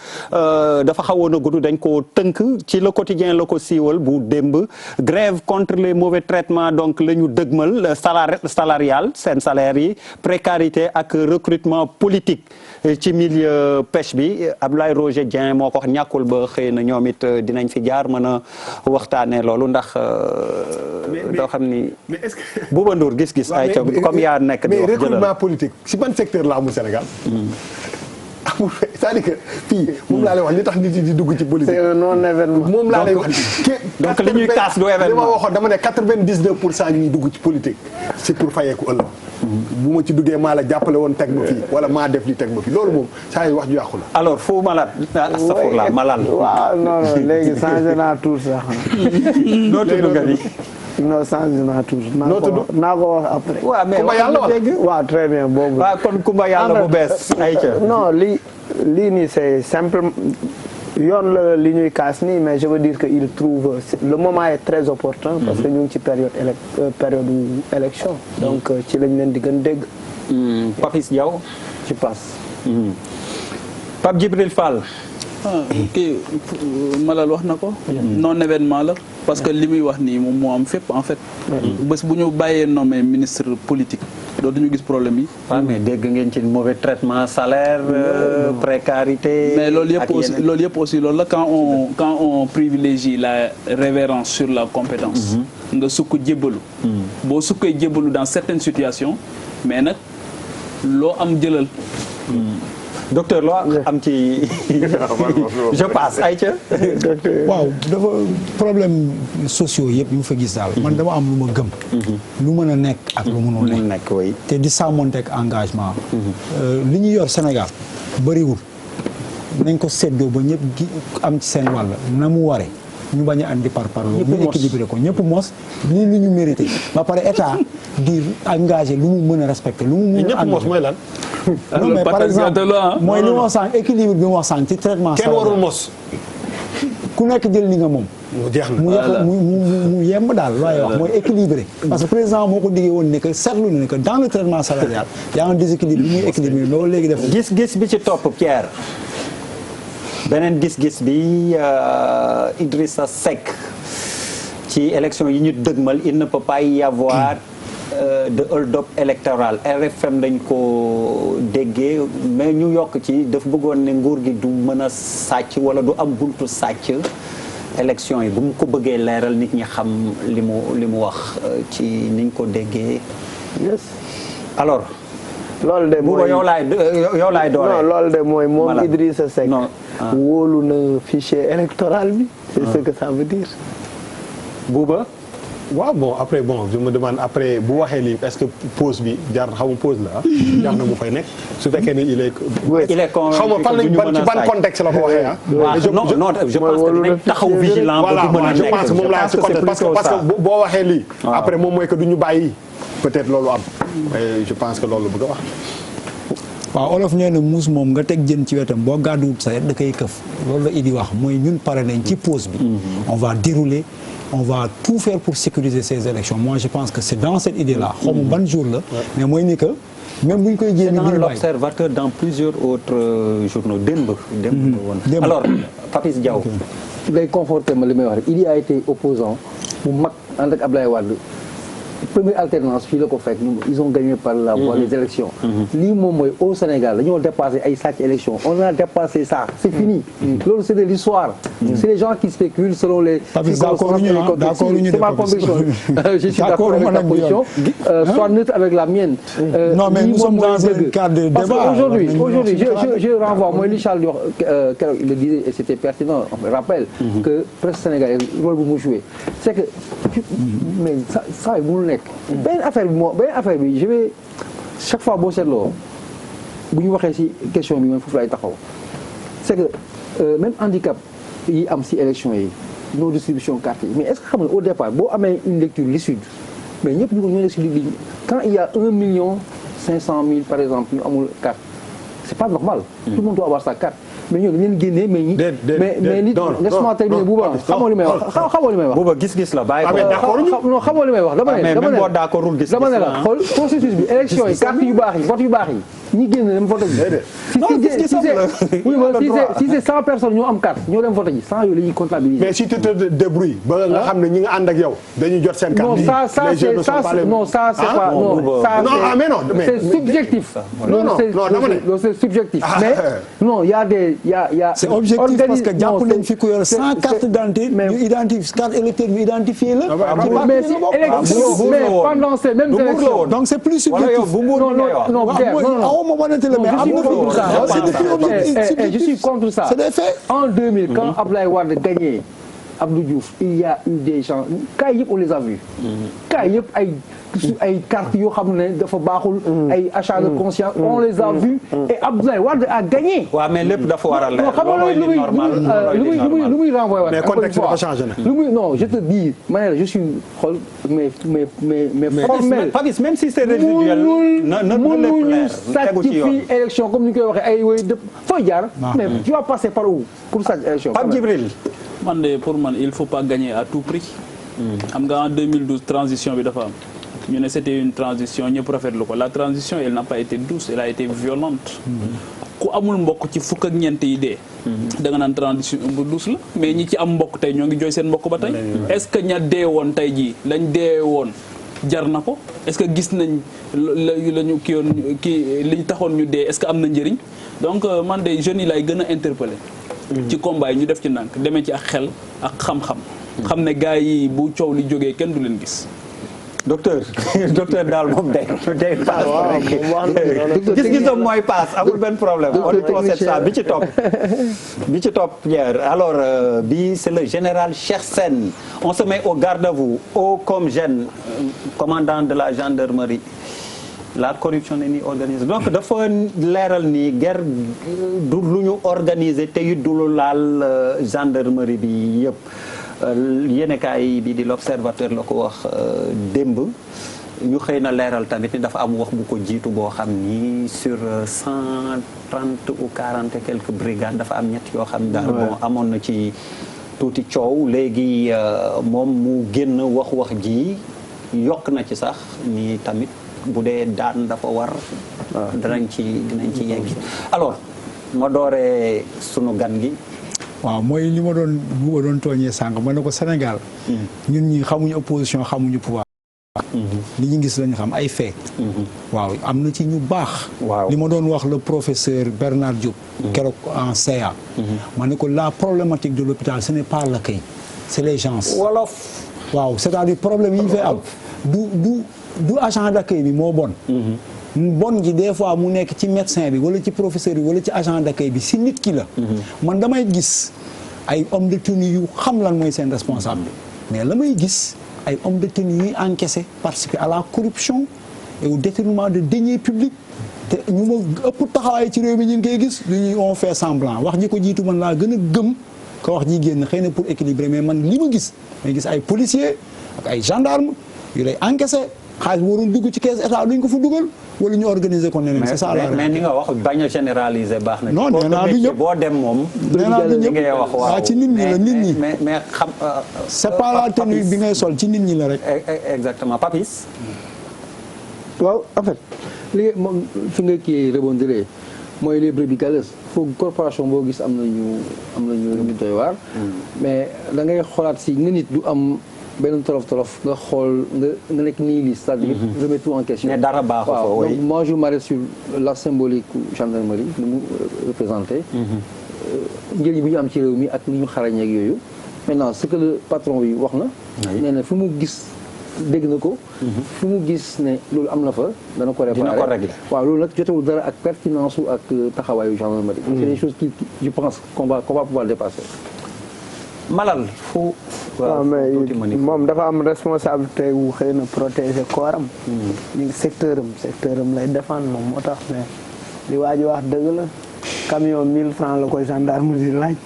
B: dafa xawoon a gudd dañ ko tënk ci le quotidien la ko siiwal bu démb grève contre les mauvais traitements donc la ñu dëgmal salarial seen salaire yi précarité ak recrutement politique ci milieu pêche bi Abdoulaye Roger Dieng moo ko wax ñàkkul ba xëy na ñoom it dinañ fi jaar mën a waxtaanee loolu ndax doo xam ni Bouba Ndour gis-gis ay comme yaa nekk di wax
F: mais recrutement politique si ban secteur la amul Sénégal amul c'est-à-dire que fii moom laa lay wax li tax nit yi di dugg ci politique
H: c'est un non événement
F: moom laa lay wax
B: donc li ñuy kaas du événement
F: li ma waxoon dama ne 99% ñuy dugg ci politique c'est pour fayeeku ëllëg bu ma ci duggee maa la jàppale woon teg ma fii wala maa def li teg ma fii loolu moom saa yi wax ju yàqu la
B: alors Fou Malade astafurlah Malal
H: waaw non léegi changé naa tur sax
B: noo tudd nga ni
H: non changé naa tur naa ko wax après
B: waaw mais
F: Kumba Yàlla wax
H: waaw très bien boobu
B: waaw kon Kumba Yàlla bu bees ayca
H: non lii nii c'est simple yoon la li ñuy kaas nii mais je veux dire que il trouve le moment est très opportun parce que ñu ngi ci période élection donc ci lañ leen di gën dégg
B: Papis Diaw
H: ci passe
B: Pape Djibril Fall
E: kii Malal wax na ko non événement la parce que li muy wax nii moom moo am fépp en fait bés bu ñu bàyyee nommé ministre politique dootuñu gis problème yi
B: waaw mais dégg ngeen ci mauvais traitement salaire précarité
E: mais loolu yëpp aussi loolu la quand on privilégie la révérence sur la compétence nga sukk jébbalu boo sukkee jébbalu dans certaines situations mais nag loo am jëlal
B: docteur loo am ci je passe ayca
D: waaw dafa problème sociaux yëpp yu mu fa gis daal man dama am lu ma gëm lu mën a nekk ak lu mënul nekk
B: oui
D: te di sàmmonteeg engagement li ñu yor Sénégal bëriwul nañ ko séddoo ba ñëpp am ci seen wàll na mu ware ñu bañ a andi par parlo ñu équilibré ko ñëpp mos lii lu ñu mérité ba pare état di engagé lu mu mën a respecté lu mu mën a
F: ñëpp mos mooy lan
D: non mais par exemple mooy li ma wax sànq équilibre bi ma wax sànq ci traitement
F: kenn warul mos
D: ku nekk jël li nga moom
F: mu jeex na
D: mu yemb daal looy wax mooy équilibré parce que président moo ko diggee woon ne que seetlu na ne que dans le traitement salarial y a un déséquilibre bi muy équilibré loolu léegi def
B: gis-gis bi ci topp Pierre beneen gis-gis bi Idrissa Seck ci élection yi ñu dëgmal il ne peut pas y avoir de hold-up électoral RFM dañ ko déggee mais ñu yokk ci dafa bëggoon ne nguur gi du mën a sàcc wala du am buntu sàcc élection yi bu mu ko bëggee leeral nit ñi xam li mu wax ci niñ ko déggee
H: yes
B: alors
H: loolu de mooy
B: yow laay doole
H: non loolu de mooy moom Idrissa Seck wóolu na fichier électoral bi c'est ce que ça veut dire
B: Bouba
F: waaw bon après bon je me demande après bu waxee lii est-ce que pause bi jar xaw ma pause la jar na mu fay nekk su fekkee ne il est xaw ma fan lañ ci ban contexte la ko waxee ah
B: non je pense que dinañ taxaw vigilant ba du mën a nekk
F: je pense moom laa ci contexte parce que boo waxee lii après moom mooy que du ñu bàyyi peut-être loolu am je pense que loolu bëgg a wax
D: waaw olof nee na muus moom nga teg jën ci wetam boo gàdduwut sa yet da koy këf loolu la Idi wax mooy ñun pare nañ ci pause bi on va dérouler on va tout faire pour sécuriser ces élections moi je pense que c'est dans cette idée là xaw ma ban jour la mais mooy ni que même bu ñu koy jéem
B: dans l'Observateur dans plusieurs autres journaux démb woon alors Papis Diaw
G: ngay conforté ma li may wax rek Idi a été opposant bu mag ànd ak Ablaye Wade première alternance fii la ko fekk ils ont gagné par la voie des élections lii moom mooy au Sénégal dañoo dépassé ay sàcc élection on a dépassé ça c'est fini loolu c'est de l'histoire c'est les gens qui spéculent selon les circonstances c'est ma conviction je suis d'accord avec ta position sois neutre avec la mienne
D: non mais nous sommes dans un cadre de débat
G: parce que aujourd'hui je renvoie mooy li Charles di wax keroog il le disait et c'était pertinent on rappelle que presse sénégalaise rôle bu mu joué c'est que mais ça nekk beneen affaire bi je vais chaque fois boo seetloo bu ñu waxee ci question bi man foofu lay taxaw c'est que même handicap yi am ci élection yi non distribution carte yi mais est-ce que xam nga au départ boo amee une lecture lucide mais ñëpp ñu ko ñoo nekk ci ligne quand il y a 1,5 million par exemple ñu amul carte c'est pas normal tout le monde doit avoir sa carte mais ñoo dañ leen génnee mais ñi mais nit laisse-moi terminer Bouba xamoo li may wax
B: Bouba gis-gis la bàyyi
G: ko non xamoo li may wax dama ne la xool processus bi élection yi carte yu baax yi vote yu baax yi ñi génn dem vote ji si c'est 100 personnes ñoo am carte ñoo dem vote ji 100 yooyu la ñuy comptabiliser
F: mais si tu te débrouilles ba nga xam ne ñi nga ànd ak yow dañuy jot seen carte
G: c'est subjectif non c'est subjectif mais non il y a des
D: c'est objectif parce que jàpp nañ fi ku yor 100 cartes d'identité ñu identifié carte électeur bi identifié la
G: mais pendant ces mêmes élections
D: donc c'est plus subjectif
G: je suis contre ça.
D: C'est des faits.
G: En 2000, quand Abdoulaye Wade gagnait Abdou Diouf, il y a eu des gens cas yëpp on les a vus. Cas yëpp ay cartes yoo xam ne dafa baaxul. ay achat de conscience on les a vus. et Abdoulaye Wade a gagné.
B: waaw mais lépp dafa war a leer.
G: lu muy renvoyer.
F: mais contexte dafa changé na.
G: non je te dis ma ne je suis xool mais formel.
B: Papis même si c'est résiduel.
G: mënuñu sàcc fii élection comme ni ñu koy waxee ay woy dëpp fooy jaar. mais tu vas passer par où pour sàcc élection.
B: Pape Djibril.
E: man de pour man il faut pas gagner à tout prix. xam nga en 2012 transition bi dafa am. ñu ne c'était une transition ñëpp rafetlu ko la transition elle n'a pas été douce elle a été violente. ku amul mbokk ci fukk ak ñeent yi dee. da nga naan transition bu douce la mais ñi ci am mbokk tey ñoo ngi jooy seen mbokk ba tey. est-ce que ña dee woon tey jii lañ dee woon jar na ko est-ce que gis nañ lañu kii yoon kii liñ taxoon ñu dee est-ce que am na njëriñ donc man de jeunes yi lay gën a interpeller. ci combat yi ñu def ci ndànk demee ci ak xel ak xam-xam. xam ne gars yi bu coow li jógee kenn du leen gis.
B: docteur daal moom day paas rek gis-gisam mooy paas amul benn problème on procède ça bi ci topp Pierre alors bi c'est le général Cheikh Sène on se met au garde-à-vous haut comme jeune commandant de la gendarmerie la corruption n'est ni organisée donc dafa leeral ni guerre du lu ñu organiser te it du lu laal gendarmerie bi yëpp yéenekaay bi di l'Observateur la ko wax démb ñu xëy na leeral tamit ni dafa am wax bu ko jiitu boo xam ni sur 130 ou 40 et quelques brigades dafa am ñett yoo xam daal bon amoon na ci tuuti coow léegi moom mu génn wax ji yokk na ci sax ni tamit bu dee daan dafa war dinañ ci yegg alors ma dooree sunu gan gi
D: waaw mooy li ma doon tooñee sànq ma ne ko Sénégal ñun ñi xamuñu opposition xamuñu pouvoir li ñu gis lañu xam ay fait waaw am na ci ñu baax li ma doon wax le professeur Bernard Diop keroog en CA ma ne ko la problématique de l'hôpital ce n'est pas l'accueil c'est les gens
B: wolof
D: waaw c'est-à-dire problème yi ñu fay am du agent d'accueil bi moo bon bon gi des fois mu nekk ci médecin bi wala ci professeur bi wala ci agent d'accueil bi si nit ki la man damay gis ay homme de tenue yu xam lan mooy seen responsable mais la may gis ay hommes de tenue yuy encaissé participer à la corruption et au détournement de deniers publics te ñu ma ëpp taxawaay ci réew mi ñu ngi koy gis lu ñuy on fait semblant wax ñi ko jiitu man laa gën a gëm ko wax ji génn xëy na pour équilibrer mais man li ma gis may gis ay policiers ak ay gendarmes yu lay encaissé xaalis bu waroon dugg ci caisse état duñ ko fa dugal wala ñu organiser ko neneen c'est ça la
B: mais ni nga wax bañ a généraliser baax na.
D: non nee naa du ñëpp
B: boo dem moom.
D: nee naa du ñëpp
B: ngay wax waaw
D: ci nit ñi la nit ñi.
B: mais xam.
D: c'est pas la tenue bi ngay sol ci nit ñi la rek.
B: exactement Papis.
G: waaw en fait li moom fi nga kii rebondir mooy les brebis galeuses foog corporation boo gis am nañu doy waar. mais da ngay xoolaat si nga nit du am benn tolof nga xool nga nekk nihiliste c'est-à-dire remettre tout en question.
B: mais dara baaxu fa
G: waaw donc moi je m'arrête sur la symbolique gendarmerie lu mu représenté. njëriñ bi ñu am ci réew mi ak ni ñu xarañee ak yooyu. maintenant ce que le patron bi wax na. nee na fi mu gis. dégg na ko. fi mu gis ne loolu am na fa. dana ko réparer
B: dina ko régler.
G: waaw loolu nag jotewul dara ak pertinence ak taxawaayu gendarmerie. c'est des choses qui je pense qu'on va pouvoir dépasser.
B: Malal fu.
H: waaw mais moom dafa am responsabilité wu xëy na protéger kooram. ñu ngi secteur am lay défendre moom moo tax mais li waa ji wax dëgg la camion 1000 francs la koy gendarmerie laaj.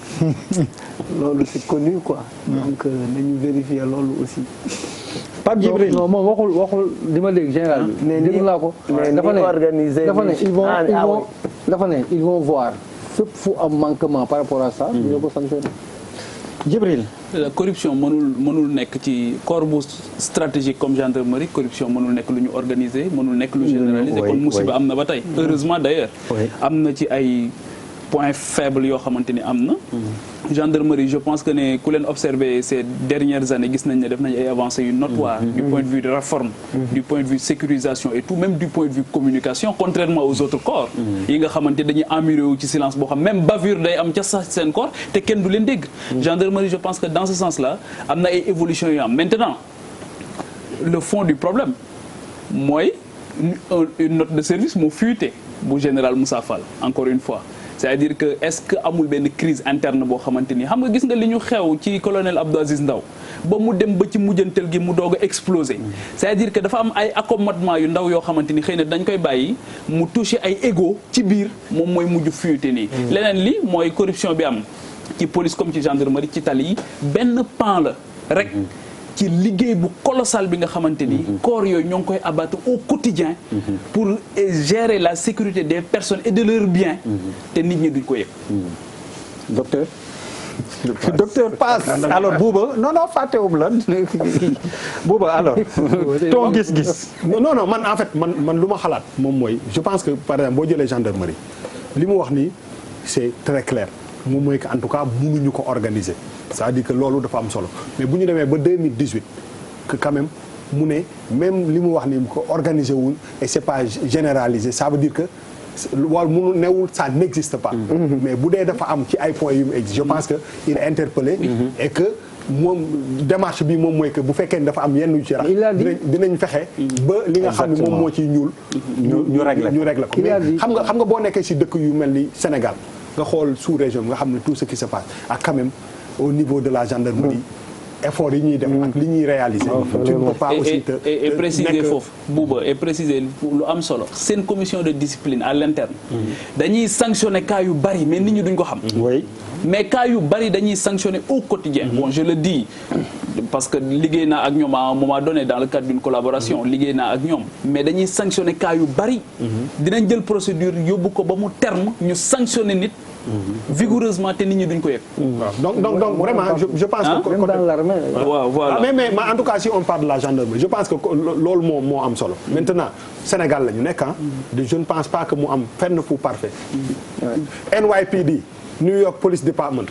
H: loolu c'est connu quoi. donc nañu vérifier loolu aussi.
B: Pape Djibril
G: non moom waxul li ma dégg général bi. mais dégg naa ko. dafa ne ils vont voir fépp fu am manquement par rapport à ça. dina ko sanctionner.
B: Djibril.
E: la corruption mënul nekk ci corps bu stratégique comme gendarmerie corruption mënul nekk lu ñu organiser mënul nekk lu généraliser kon musiba am na ba tey heureusement d'ailleurs am na ci ay points faibles yoo xamante ni am na gendarmerie je pense que ne ku leen observé ces dernières années gis nañ ne def nañ ay avancées yu notoires du point de vue de réforme du point de vue sécurisation et tout même du point de vue communication contrairement aux autres corps yi nga xamante dañuy emmuré wu ci silence boo xam même bavure day am ca sax seen corps te kenn du leen dégg gendarmerie je pense que dans ce sens là am na ay évolutions yu am maintenant le fond du problème mooy une note de service moo fuité bu général Moussa Fall encore une fois c'est-à-dire que est-ce que amul benn crise interne boo xamante ni xam nga gis nga li ñu xew ci colonel Abdou Aziz Ndaw ba mu dem ba ci mujjantel gi mu doog a exploser c'est-à-dire que dafa am ay accommodement yu ndaw yoo xamante ni xëy na dañ koy bàyyi mu toucher ay ego ci biir moom mooy mujj fuité nii leneen li mooy corruption bi am ci police comme ci gendarmerie ci tali yi benn pan la rek ci liggéey bu colossal bi nga xamante ni corps yooyu ñoo ngi koy abattre au quotidien pour gérer la sécurité des personnes et de leurs biens te nit ñi duñ ko yëg
B: docteur passe alors Bouba non fàttewum la Bouba alors ton gis-gis
F: non man en fait man lu ma xalaat moom mooy je pense que par exemple boo jëlee gendarmerie li mu wax nii c'est très clair moom mooy que en tout cas mënuñu ko organiser c'est-à-dire que loolu dafa am solo mais bu ñu demee ba 2018 que quand même mu ne même li mu wax ni ko organiser wul et c'est pas généralisé ça veut dire que wala munu newul ça n'existe pas mais bu dee dafa am ci ay points yu mu existe je pense que il est interpellé et que moom démarche bi moom mooy que bu fekkee ne dafa am yenn yu ci rax dinañ fexe ba li nga xam ne moom moo ciy ñuul ñu régler ko mais xam nga boo nekkee si dëkk yu mel ni Sénégal nga xool sous-région nga xam ne tout ce qui se passe ak quand même au niveau de la gendarmerie effort yi ñuy def ak li ñuy réaliser tu ne peux pas aussi
E: et préciser foofu Bouba et préciser lu am solo seen commission de discipline à l'interne dañuy sanctionner cas yu bari mais nit ñi duñ ko xam mais cas yu bari dañuy sanctionner au quotidien bon je le dis parce que liggéey naa ak ñoom à un moment donné dans le cadre d'une collaboration liggéey naa ak ñoom mais dañuy sanctionner cas yu bari dinañ jël procédure yóbbu ko ba mu terme ñu sanctionner nit vigoureusement te nit ñi duñ ko yëg.
F: donc vraiment je pense que.
G: même dans l'armée.
E: waaw voilà
F: mais en tout cas si on parle de la gendarmerie je pense que loolu moo am solo. maintenant Sénégal la ñu nekk je ne pense pas que mu am fenn fu parfait. NYPD New York Police Department.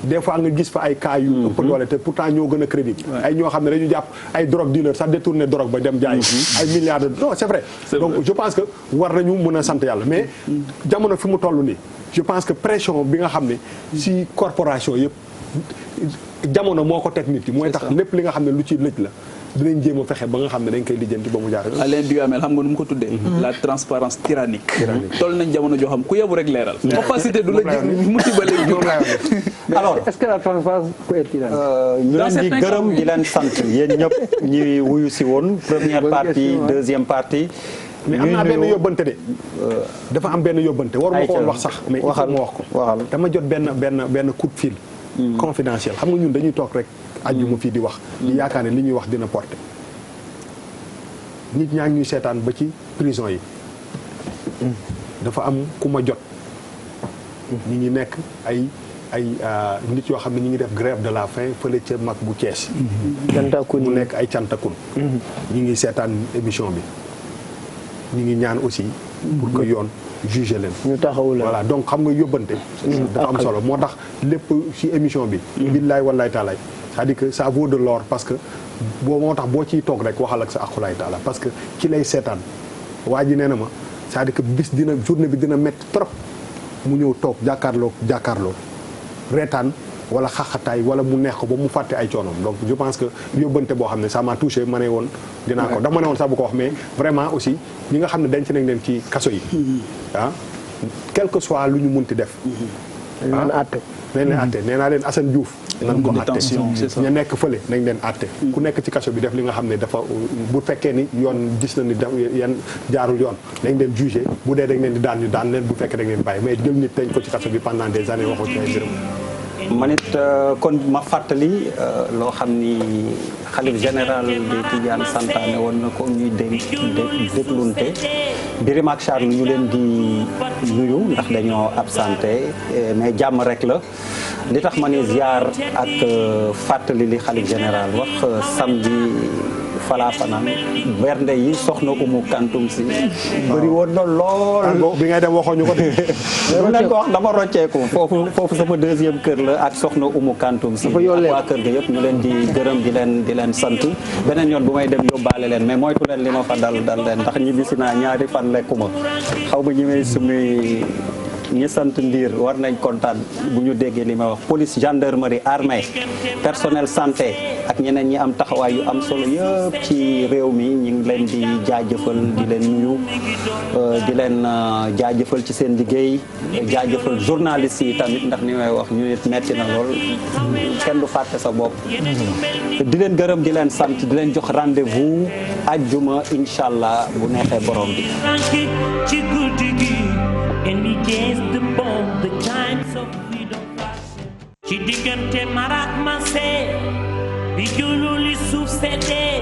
F: des fois nga gis fa ay cas yu ëpp doole te pourtant ñoo gën a crédible. ay ñoo xam ne dañu jàpp ay drogue dealer sax détourné drogue ba dem jaay. ay milliards de non c'est vrai. donc je pense que war nañu mën a sant yàlla mais jamono fi mu toll nii. je pense que pression bi nga xam ne si corporation yëpp jamono moo ko teg nit ki mooy tax lépp li nga xam ne lu ci lëj la dinañ jéem a fexe ba nga xam ne dañ koy lijjanti ba mu jaar.
E: Alain Duhamel xam nga nu mu ko tuddee. la transparence tyrannique. toll nañ jamono joo xam ku yebu rek leeral. opacité du la ji musiba lay jur.
B: alors
G: est-ce que la transparence peut être tyrannique.
B: ñu leen di gërëm di leen sant yéen ñëpp ñi wuyu si woon première partie deuxième partie.
F: mais am naa benn yóbbante de. dafa am benn yóbbante waruma ko woon wax sax. mais il faut ma wax ko. dama jot benn coup de fil. confidentiel xam nga ñun dañuy toog rek. àjjuma fii di wax. di yaakaar ne li ñuy wax dina porter. nit ñaa ngi ñuy seetaan ba ci prison yi. dafa am ku ma jot. ñi ngi nekk ay nit yoo xam ne ñi ngi def grève de la faim fële ca mag bu Thiès.
H: cantakun
F: mu nekk ay cantakun. ñi ngi seetaan émission bi. ñi ngi ñaan aussi. pour que yoon juge leen.
H: ñu taxawu la
F: voilà donc xam nga yóbbante. dafa am solo moo tax lépp ci émission bi. billaay wallaay taalaay. c'est-à-dire que ça vaut de l'or parce que moo tax boo ciy toog rek waxal ak sa akulaay taala parce que ki lay seetaan waa ji nee na ma c'est-à-dire que bis journée bi dina métti trop mu ñëw toog jàkkaarloo reetaan wala xaxataay wala mu neex ko ba mu fàtte ay coonoom donc je pense que yóbbante boo xam ne ça m'a touché ma ne woon dinaa ko dama ne woon sax bu ko wax mais vraiment aussi ñi nga xam ne denc nañ leen ci kaso yi quel que soit lu ñu munti def
H: nañ leen àtte
F: nee naa leen Assane Diouf nañ ko àtte
E: c'est ça.
F: ña nekk fële nañ leen àtte ku nekk ci kaso bi def li nga xam ne dafa bu fekkee ni yoon gis na ni yan jaarul yoon dañ leen jugé bu dee dañ leen di daan ñu daan leen bu fekkee dañ leen bàyyi mais jël nit dañ ko ci kaso bi pendant des années waxoo ci ay mbiram
B: man it kon ma fàttali loo xam ni xalif général de Tidiane santaane woon na ko ñuy déglunte Birima ak Charles ñu leen di nuyu ndax dañoo absenté mais jàmm rek la li tax ma ne ziar ak fàttali li xalif général wax samedi falaa fanaan bernde yi soxna Umu Kantum si bëri woon na lool
F: bi ngay dem waxoo ñu ko de
B: lu leen ko wax dama rocceeku foofu sama deuxième kër la ak soxna Umu Kantum si ak waa kër ga yëpp ñu leen di gërëm di leen sant beneen yoon bu may dem yóbbaale leen mais moytu leen li ma fa dal leen ndax ñibbisi naa ñaari fan lekkuma xaw ma ñi may sumi ñi sant Ndiir war nañ kontaan bu ñu déggee li ma wax police gendarmerie armée personnel santé ak ñeneen ñi am taxawaay yu am solo yëpp ci réew mi ñu ngi leen di jaajëfal di leen nuyu di leen jaajëfal ci seen liggéey jaajëfal journalistes yi tamit ndax ni may wax ñu nit metti na lool kenn du fàtte sa bopp di leen gërëm di leen sant di leen jox rendez-vous ajjuma incha allah bu neexee borom bi
A: and we chase the bomb, the times of freedom fashion. Ci diggante marak ma see bi jululi suuf seddee